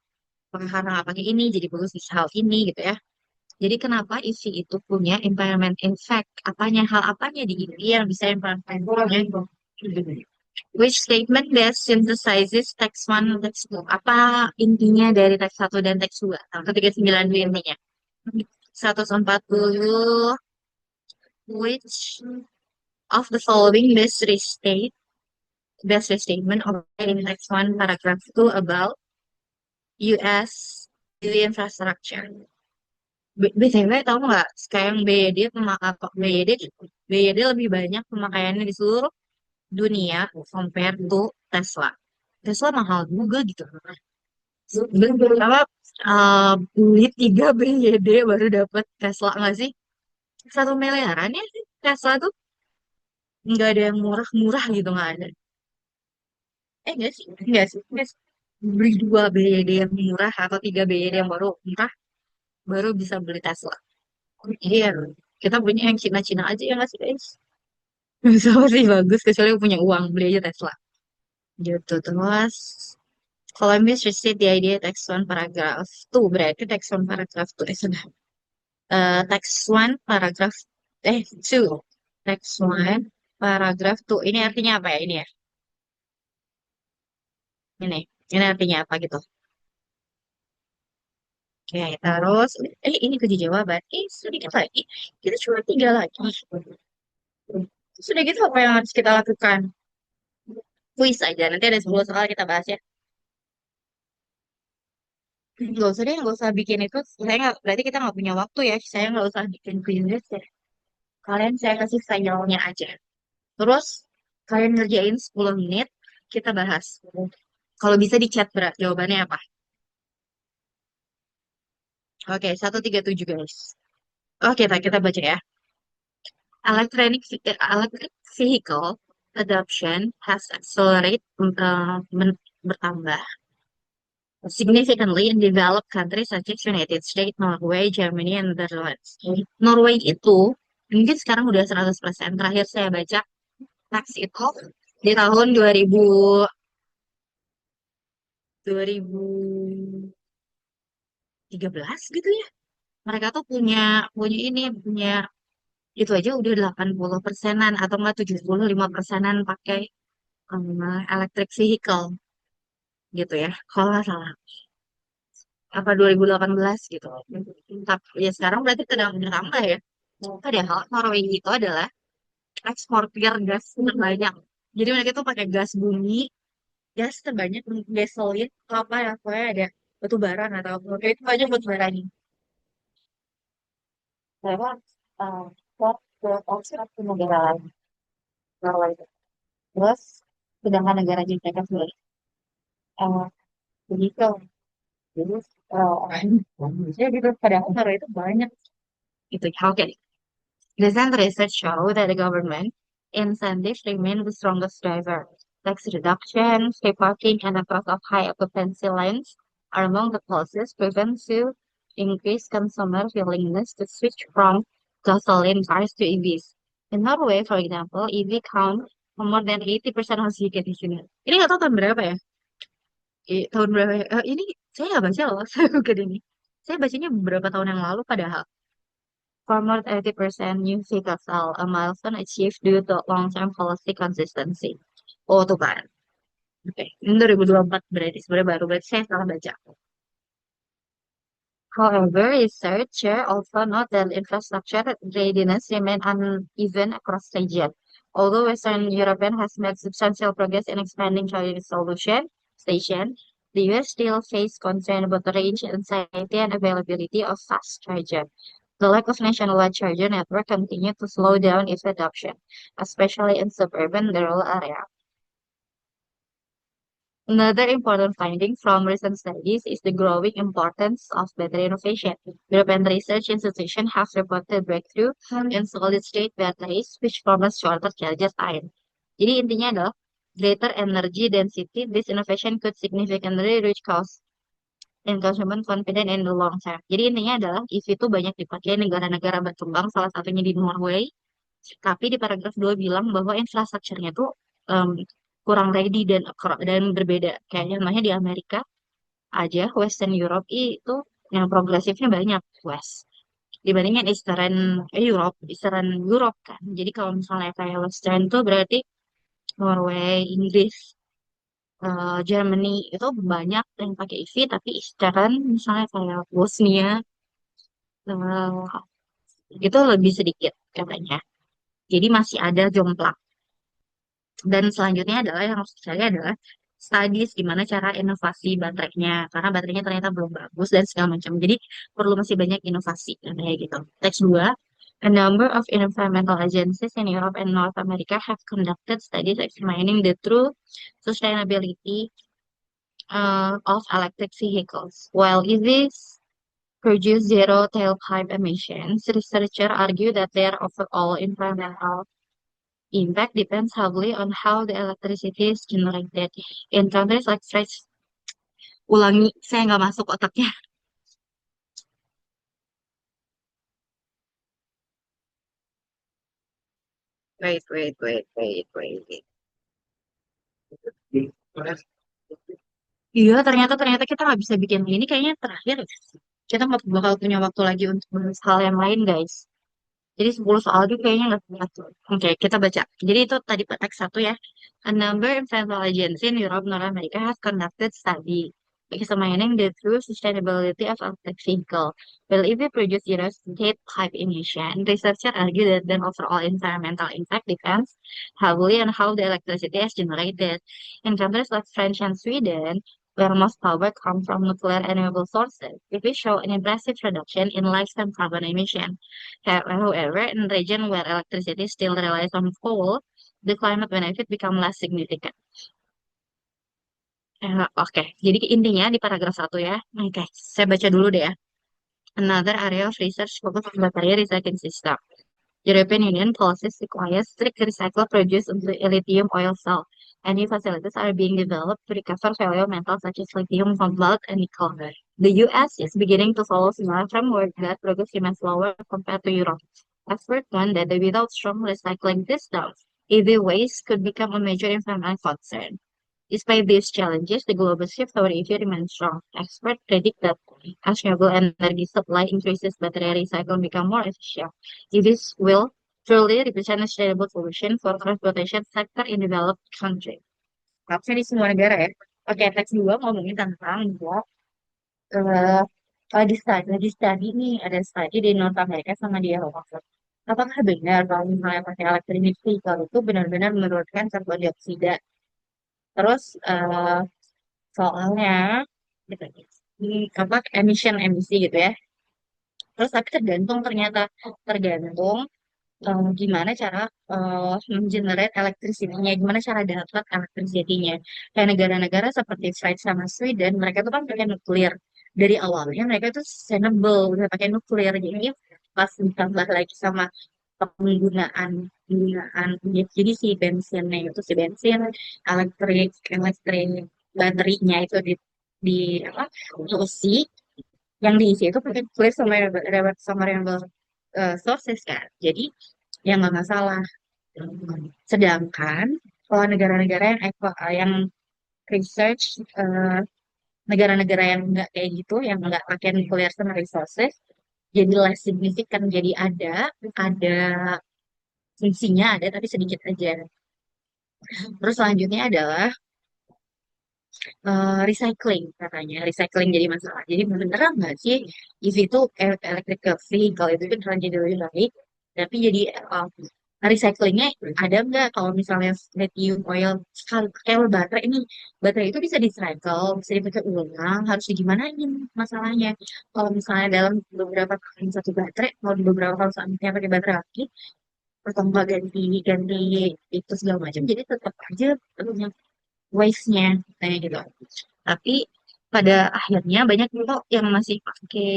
Karena nggak pakai ini, jadi bagus di hal ini gitu ya. Jadi kenapa EV itu punya environment impact? Hal apanya di EV yang bisa environment? Which statement best synthesizes text one, text two? Apa intinya dari teks satu dan teks dua? Ketiga 9 itu intinya. 140, which of the following best restatement of in text one paragraph two about US infrastructure? BTW tahu nggak sekarang BYD BYD lebih banyak pemakaiannya di seluruh dunia compare to Tesla. Tesla mahal juga gitu. Berapa beli 3 BYD baru dapat Tesla nggak sih? 1 miliaran ya sih. Tesla tuh nggak ada yang murah-murah gitu nggak ada. Enggak sih, enggak sih. Enggak sih. Beli 2 BYD yang murah atau 3 BYD yang baru murah baru bisa beli Tesla. Iya, kita punya yang Cina-Cina aja ya nggak sih guys? Sama sih bagus kecuali punya uang beli aja Tesla. Gitu terus. Columbus received the idea text one paragraph two berarti text one paragraph two sudah. Text one paragraph two text one paragraf tuh. Ini artinya apa ya ini ya? Ini. Ini artinya apa gitu? Oke, terus ini kunci jawaban. Sedikit lagi. Kita cuma tiga lagi. Sudah gitu apa yang harus kita lakukan? Kuis aja. Nanti ada 10 soal kita bahas ya. Nggak usah deh, nggak usah bikin itu. Saya nggak, berarti kita nggak punya waktu ya. Saya nggak usah bikin kuis ya. Kalian saya kasih filenya aja. Terus kalian ngerjain 10 menit, kita bahas. Kalau bisa di chat berat, jawabannya apa? Oke, 137 guys. Oke, kita baca ya. Electric vehicle adoption has accelerated bertambah significantly in developed countries such as United States, Norway, Germany, and Netherlands. Norway itu mungkin sekarang udah 100%. Terakhir saya baca teks itu di tahun 2013 gitu ya. Mereka tuh punya punya ini punya itu aja udah 80%-an atau enggak 75%-an pakai electric vehicle gitu ya. Kalau nggak salah apa 2018 gitu. Tapi ya sekarang berarti sedang bertambah ya. Padahal Norway itu adalah eksportir gas terbanyak. Jadi mereka tuh pakai gas bumi, gas terbanyak, gasolin, apa ya, pokoknya ada batu bara atau apa. Itu banyak batu baranya. Mereka ekspor ke ekspor ke negara lain. Norway itu. Terus sedangkan negara mereka sendiri eh, begitu. Jadi ya gitu. Padahal Norway itu banyak itu. Oke. Recent research show that the government incentives remain the strongest driver. Tax reduction, free parking, and the cost of high occupancy lanes are among the policies proven to increase consumer willingness to switch from gasoline cars to EVs. In Norway, for example, EV count more than 80% of tiket di sini. Ini nggak tahu tahun berapa ya? Tahun berapa ya? Ini saya nggak baca loh, saya bukan ini. Saya bacanya beberapa tahun yang lalu padahal. For more than 80% new vehicles sale, a milestone achieved due to long-term policy consistency. Oh, tuh kan. Oke, ini 2024 berarti sebenarnya baru. Berarti saya salah baca. However, researchers also note that infrastructure readiness remains uneven across regions. Although Western Europe has made substantial progress in expanding charging station, the US still face concern about the range, anxiety, and availability of fast chargers. The lack of nationwide charger network continues to slow down its adoption, especially in suburban rural areas. Another important finding from recent studies is the growing importance of battery innovation. European research institutions have reported breakthrough in solid-state batteries, which promise shorter charge time. Jadi intinya adalah greater energy density. This innovation could significantly reduce cost and consumer confidence in the long term. Jadi intinya adalah EV itu banyak dipakai negara-negara berkembang, salah satunya di Norway. Tapi di paragraf 2 bilang bahwa infrastrukturnya tuh em, kurang ready dan berbeda. Kayak contohnya di Amerika aja, Western Europe itu yang progresifnya banyak, West. Dibandingin Eastern Europe kan. Jadi kalau misalnya kayak Western tuh berarti Norway, Inggris, Germany itu banyak yang pakai EV, tapi Eastern misalnya kayak Bosnia, eh, itu lebih sedikit katanya. Jadi masih ada jomplang. Dan selanjutnya adalah yang harus dicari adalah studies gimana cara inovasi baterainya. Karena baterainya ternyata belum bagus dan segala macam. Jadi perlu masih banyak inovasi kayak gitu. Teks 2. A number of environmental agencies in Europe and North America have conducted studies examining the true sustainability of electric vehicles. While EVs produce zero tailpipe emissions, researchers argue that their overall environmental impact depends heavily on how the electricity is generated. In countries like France, ulangi, saya nggak masuk otaknya. Wait. Iya, ternyata kita nggak bisa bikin ini. Kayaknya terakhir kita nggak bakal punya waktu lagi untuk bahas hal yang lain, guys. Jadi 10 soal juga kayaknya nggak berat. Oke, kita baca. Jadi itu tadi teks satu ya. A number of federal agencies in Europe, North America have conducted study examining the true sustainability of electric vehicle. While EV produce zero state type emission, researchers argue that the overall environmental impact depends heavily on how the electricity is generated. In countries like France and Sweden, where most power comes from nuclear and renewable sources, EV show an impressive reduction in lifetime carbon emission. However, in regions where electricity still relies on coal, the climate benefit become less significant. Oke, jadi intinya di paragraf satu ya. Oke, saya baca dulu deh ya. Another area of research focus on battery recycling system. European Union policies require strict recycle produce into a lithium oil cell, and new facilities are being developed to recover valuable metals such as lithium, cobalt, and nickel. The US is beginning to follow similar framework that progress remains slower compared to Europe. Experts warn that without strong recycling systems, EV waste could become a major environmental concern. Despite these challenges, the global shift toward EV remains strong. Experts predict that as renewable energy supply increases, battery recycling become more efficient. EVs will truly represent a sustainable solution for transportation sector in developed countries. Maksudnya di semua negara ya. Oke, teks dua ngomongin tentang bahwa eh lagi study nih, ada study di North America sama di Eropa. Apakah benar kalau misalnya pakai electric vehicle itu benar-benar menurunkan karbon dioksida? Terus soalnya gitu, apa emisi gitu ya. Terus tapi tergantung ternyata tergantung gimana cara mengenerate electricity-nya, gimana cara dapat electricity-nya. Kayak negara-negara seperti Sveits sama Sweden, mereka tuh kan pakai nuklir. Dari awalnya mereka tuh sustainable, udah pakai nuklir. Jadi pas ditambah lagi sama penggunaan penggunaan jadi si bensinnya itu si bensin elektrik baterainya itu di apa diisi yang diisi itu pakai nuklir sama renewable sources kan. Jadi ya nggak masalah. Sedangkan kalau negara-negara yang research eh, negara-negara yang nggak kayak gitu, yang nggak pakai nuclear sama resources, jadi less signifikan. Jadi ada fungsinya ada tapi sedikit aja. Terus selanjutnya adalah recycling katanya. Recycling jadi masalah. Jadi beneran nggak sih EV itu electric vehicle itu beneran jadi lebih baik, tapi jadi recyclingnya ada nggak kalau misalnya lithium oil kalau baterai ini baterai itu bisa recycle bisa dipakai ulang harus digimanain masalahnya kalau misalnya dalam beberapa kali satu baterai kalau di beberapa kali selanjutnya pakai baterai lagi pertama ganti ganti itu segala macam jadi tetap aja punya waste-nya kayak gitu tapi pada akhirnya banyak juga yang masih pakai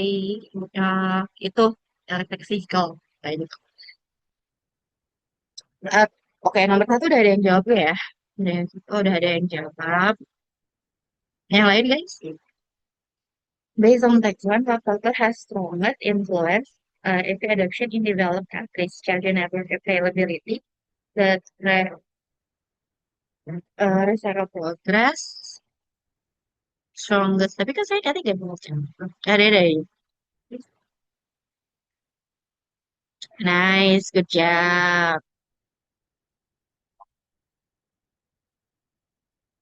itu electric vehicle kayak gitu. Uh, Oke, nomor satu udah ada yang jawab ya. Udah ada yang jawab. Yang lain guys, based on text one, what factor has strongest influence if adoption in developed countries, charger network availability, the reservoir progress, strongest. Tapi kan saya tadi gak mau ada. Nice, good job.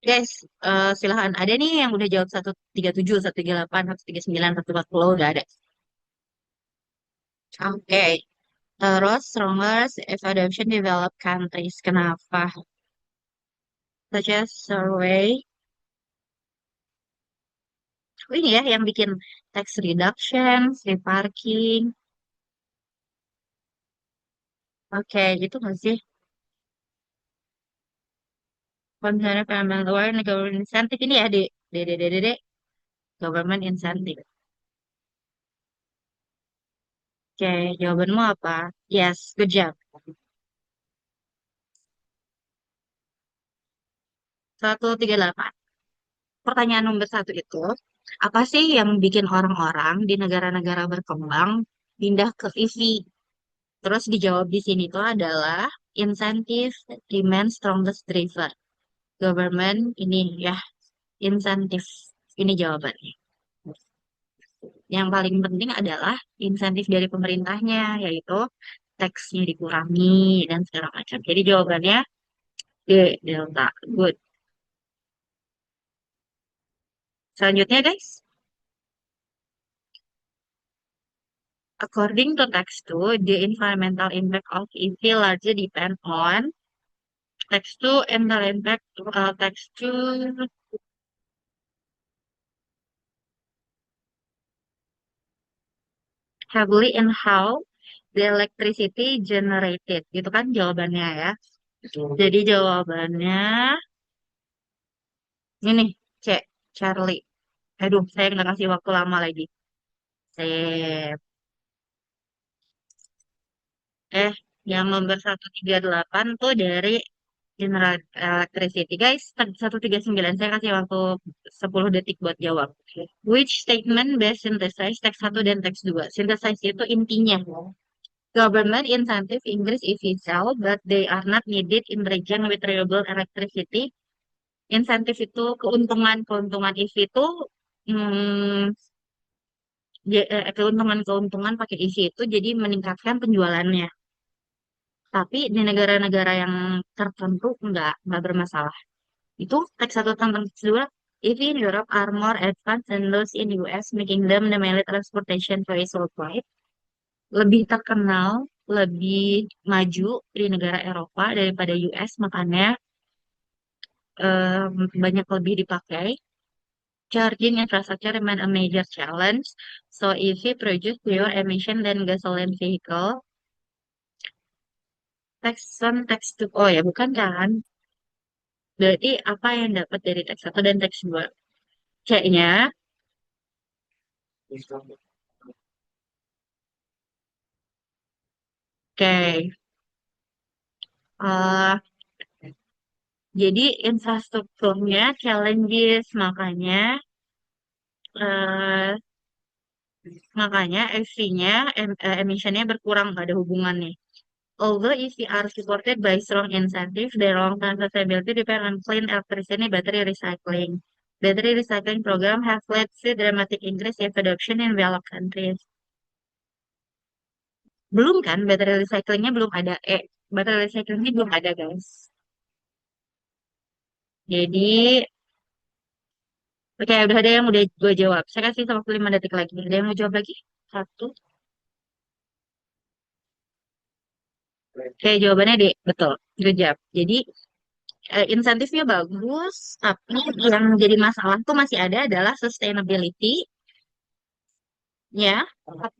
Guys, silahkan. Ada nih yang udah jawab 137, 138, 139, 140 udah ada. Oke. Terus strongest if adoption developed countries. Kenapa? Such as survey. Ini ya yang bikin tax reduction, free parking. Oke, gitu nggak sih? Kalau misalnya PML luar, government incentive ini ya, de, government incentive. Oke, jawabanmu apa? Yes, good job. 138. Pertanyaan nomor satu itu, apa sih yang bikin orang-orang di negara-negara berkembang pindah ke EV? Terus dijawab di sini tuh adalah insentif demand strongest driver. Government ini ya, insentif. Ini jawabannya. Yang paling penting adalah insentif dari pemerintahnya, yaitu teksnya dikurangi dan segala macam. Jadi jawabannya D, delta. Good. Selanjutnya guys, according to text 2, the environmental impact of EV largely depend on text 2 and the impact text 2 heavily in how the electricity generated. Gitu kan jawabannya ya. Jadi jawabannya ini C, Charlie. Aduh, saya nggak kasih waktu lama lagi. Sip. Eh, yang nomor 138 tuh dari General Electricity. Guys, 139 saya kasih waktu 10 detik buat jawab. Which statement best synthesize teks satu dan teks 2? Synthesize itu intinya. Government incentive increase EV cell, but they are not needed in region with renewable electricity. Insentif itu keuntungan EV itu hmm, keuntungan pakai EV itu jadi meningkatkan penjualannya. Tapi di negara-negara yang tertentu nggak bermasalah. Itu teks satu tentang teks dua. EV in Europe are more advanced than those in US, making them the mainly transportation choice worldwide. Lebih terkenal, lebih maju di negara Eropa daripada US, makanya banyak lebih dipakai. Charging infrastructure remain a major challenge. So EV produce fewer emission than gasoline vehicle. Text 1, text 2. Oh ya, bukan kan? Berarti apa yang dapat dari teks satu dan teks 2? C-nya, oke. Eh, jadi infrastrukturnya challenges, eh, makanya EV-nya, emissionnya berkurang, nggak ada hubungannya. Although EV are supported by strong incentive, their long-term sustainability depend on clean electricity battery recycling. Battery recycling program have led to dramatic increase in adoption in developed countries. Belum kan, battery recyclingnya belum ada. Battery recyclingnya belum ada, guys. Jadi, oke, udah ada yang udah gue jawab. Saya kasih waktu 5 detik lagi. Ada yang mau jawab lagi? Satu. Oke, jawabannya D. Betul. Good job. Jadi, insentifnya bagus, tapi yang jadi masalah tuh masih ada adalah sustainability ya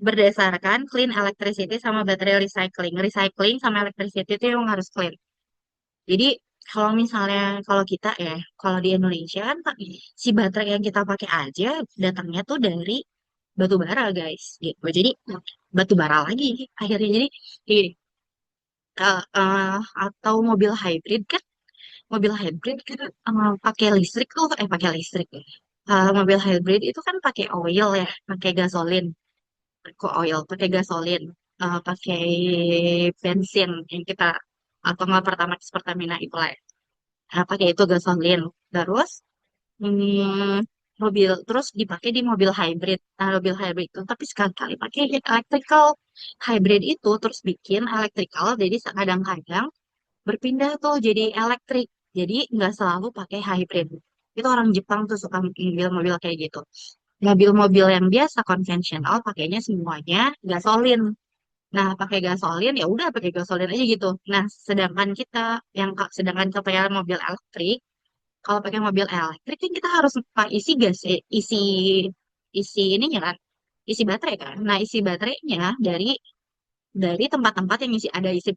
berdasarkan clean electricity sama baterai recycling. Recycling sama electricity itu yang harus clean. Jadi kalau misalnya kalau kita ya, kalau di Indonesia kan Pak, si baterai yang kita pakai aja datangnya tuh dari batu bara guys gitu. Jadi batu bara lagi akhirnya jadi atau mobil hybrid kan pakai listrik tuh pakai listrik ya. Mobil hybrid itu kan pakai oil ya, pakai gasolin. Kok oil, pakai gasolin, pakai bensin yang kita atau nggak Pertamax Pertamina itu lah. Pakai itu gasolin. Terus terus dipakai di mobil hybrid. Nah, mobil hybrid itu tapi sekali-kali pakai electrical hybrid itu terus bikin electrical jadi kadang-kadang berpindah tuh jadi elektrik. Jadi nggak selalu pakai hybrid. Itu orang Jepang tuh suka mobil-mobil kayak gitu. Mobil-mobil yang biasa konvensional pakainya semuanya gasolin. Nah, pakai gasolin ya udah pakai gasolin aja gitu. Nah, sedangkan kita pakai mobil elektrik, kalau pakai mobil elektrik kan kita harus isi gas, isi ininya kan, isi baterai kan. Nah, isi baterainya dari tempat-tempat yang isi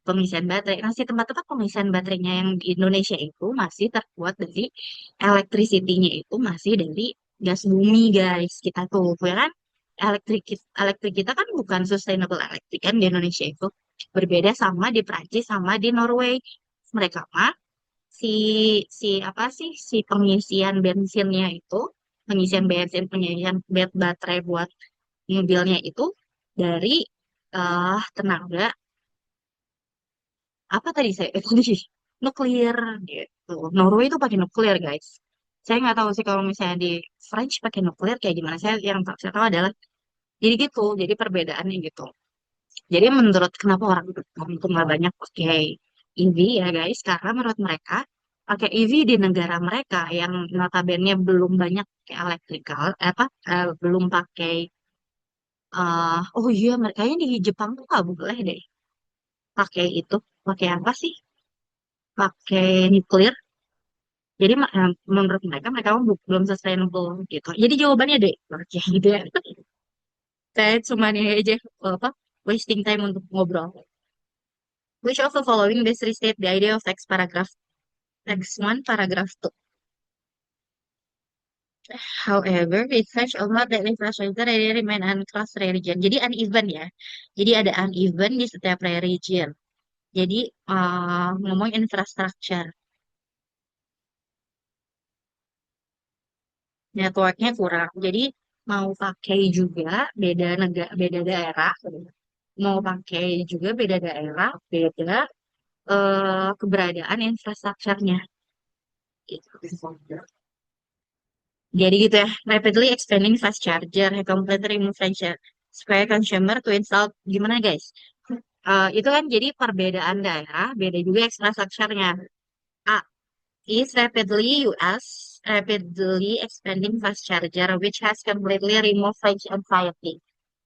pengisian baterai. Nah, si tempat-tempat pengisian baterainya yang di Indonesia itu masih terbuat dari electricity-nya itu masih dari gas bumi, guys. Kita tuh, ya kan? Elektrik, elektrik kita kan bukan sustainable elektrik kan di Indonesia itu. Berbeda sama di Prancis sama di Norway. Mereka mah si si apa sih si pengisian bensinnya itu, pengisian bensin, pengisian baterai buat mobilnya itu dari tenaga apa tadi saya tadi nuklir gitu. Norway itu pakai nuklir guys. Saya nggak tahu sih kalau misalnya di French pakai nuklir kayak gimana. Saya tahu adalah jadi gitu. Jadi perbedaannya gitu. Jadi menurut kenapa orang itu nggak banyak pakai EV ya guys, karena menurut mereka pakai EV di negara mereka yang notabene belum banyak pakai elektrikal, belum pakai, oh iya mereka di Jepang tuh nggak boleh deh pakai itu, pakai apa sih? Pakai nuklir. Jadi menurut mereka mereka belum sustainable gitu. Jadi jawabannya deh, oke gitu ya. Saya cuma ini aja apa wasting time untuk ngobrol. Which of the following best restate the idea of text paragraph text one paragraph two. However, research about that infrastructure area remain uncross region. Jadi uneven ya. Jadi ada uneven di setiap region. Jadi ngomong infrastructure, networknya kurang. Jadi mau pakai juga beda daerah, mau pakai juga beda daerah, beda keberadaan infrastrukturnya. Gitu. Jadi gitu ya, rapidly expanding fast charger, completely remove French supaya consumer to install gimana guys? Itu kan jadi perbedaan daerah, beda juga infrastrukturnya. A is rapidly expanding fast charger, which has completely removed French anxiety.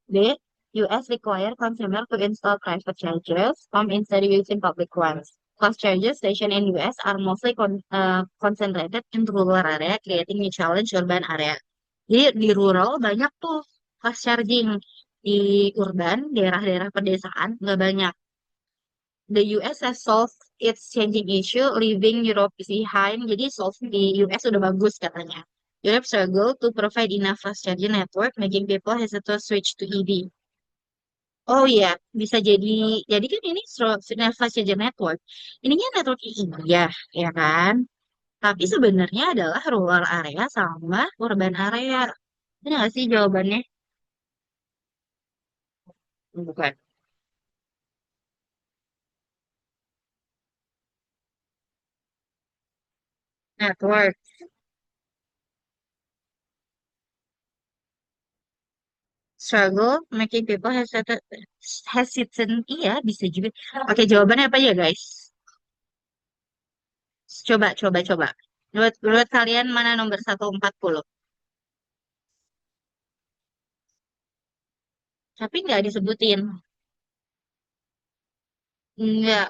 B. US require consumer to install private chargers instead of using public ones. Fast charger station in US are mostly concentrated in rural area, creating a challenge urban area. Jadi di rural banyak tuh fast charging. Di urban, daerah-daerah pedesaan nggak banyak. The US has solved its changing issue, leaving Europe behind. Jadi solve di US udah bagus katanya. Europe struggle to provide enough fast charging network, making people hesitate to switch to EV. Oh iya, bisa jadi kan ini fast charger network. Ininya network India, ya kan? Tapi sebenarnya adalah rural area sama urban area. Ini nggak sih jawabannya? Bukan. Network. Struggle, making people hesitant. Iya, bisa juga. Oke, jawabannya apa ya, guys? Coba. Menurut kalian mana nomor 140? Tapi nggak disebutin. Nggak.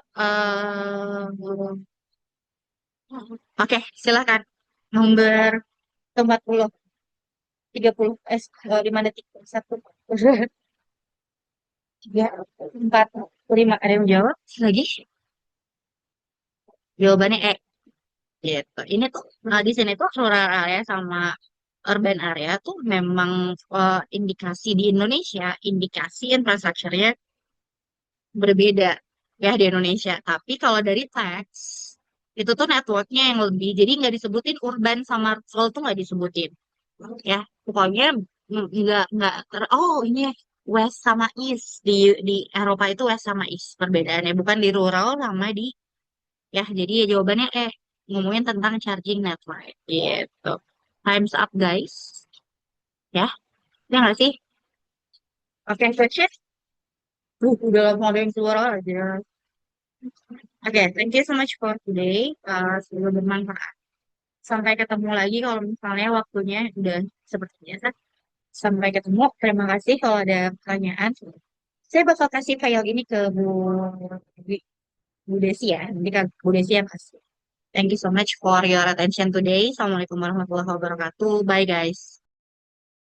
Oke, silakan. Nomor 40, 30, 5 detik. 1, 3, 4, 5. Ada yang jawab? Lagi? Jawabannya E. Gitu. Ini tuh, di sini tuh rural area sama urban area tuh memang indikasi di Indonesia, indikasi infrastrukturnya berbeda ya di Indonesia. Tapi kalau dari teks, itu tuh networknya yang lebih. Jadi nggak disebutin urban sama rural tuh nggak disebutin. Ya, pokoknya oh ini west sama east di Eropa itu west sama east perbedaannya bukan di rural sama di ya jadi ya jawabannya ngomongin tentang charging network gitu. Times up guys, ya ya nggak sih? Oke, that's it. Udah lama ada yang keluar aja. Oke, thank you so much for today. Semoga bermanfaat. Sampai ketemu lagi kalau misalnya waktunya udah seperti biasa. Sampai ketemu. Terima kasih kalau ada pertanyaan. Saya bakal kasih file ini ke Bu Desi ya. Nanti kan Bu Desi yang kasih. Thank you so much for your attention today. Assalamualaikum warahmatullahi wabarakatuh. Bye guys.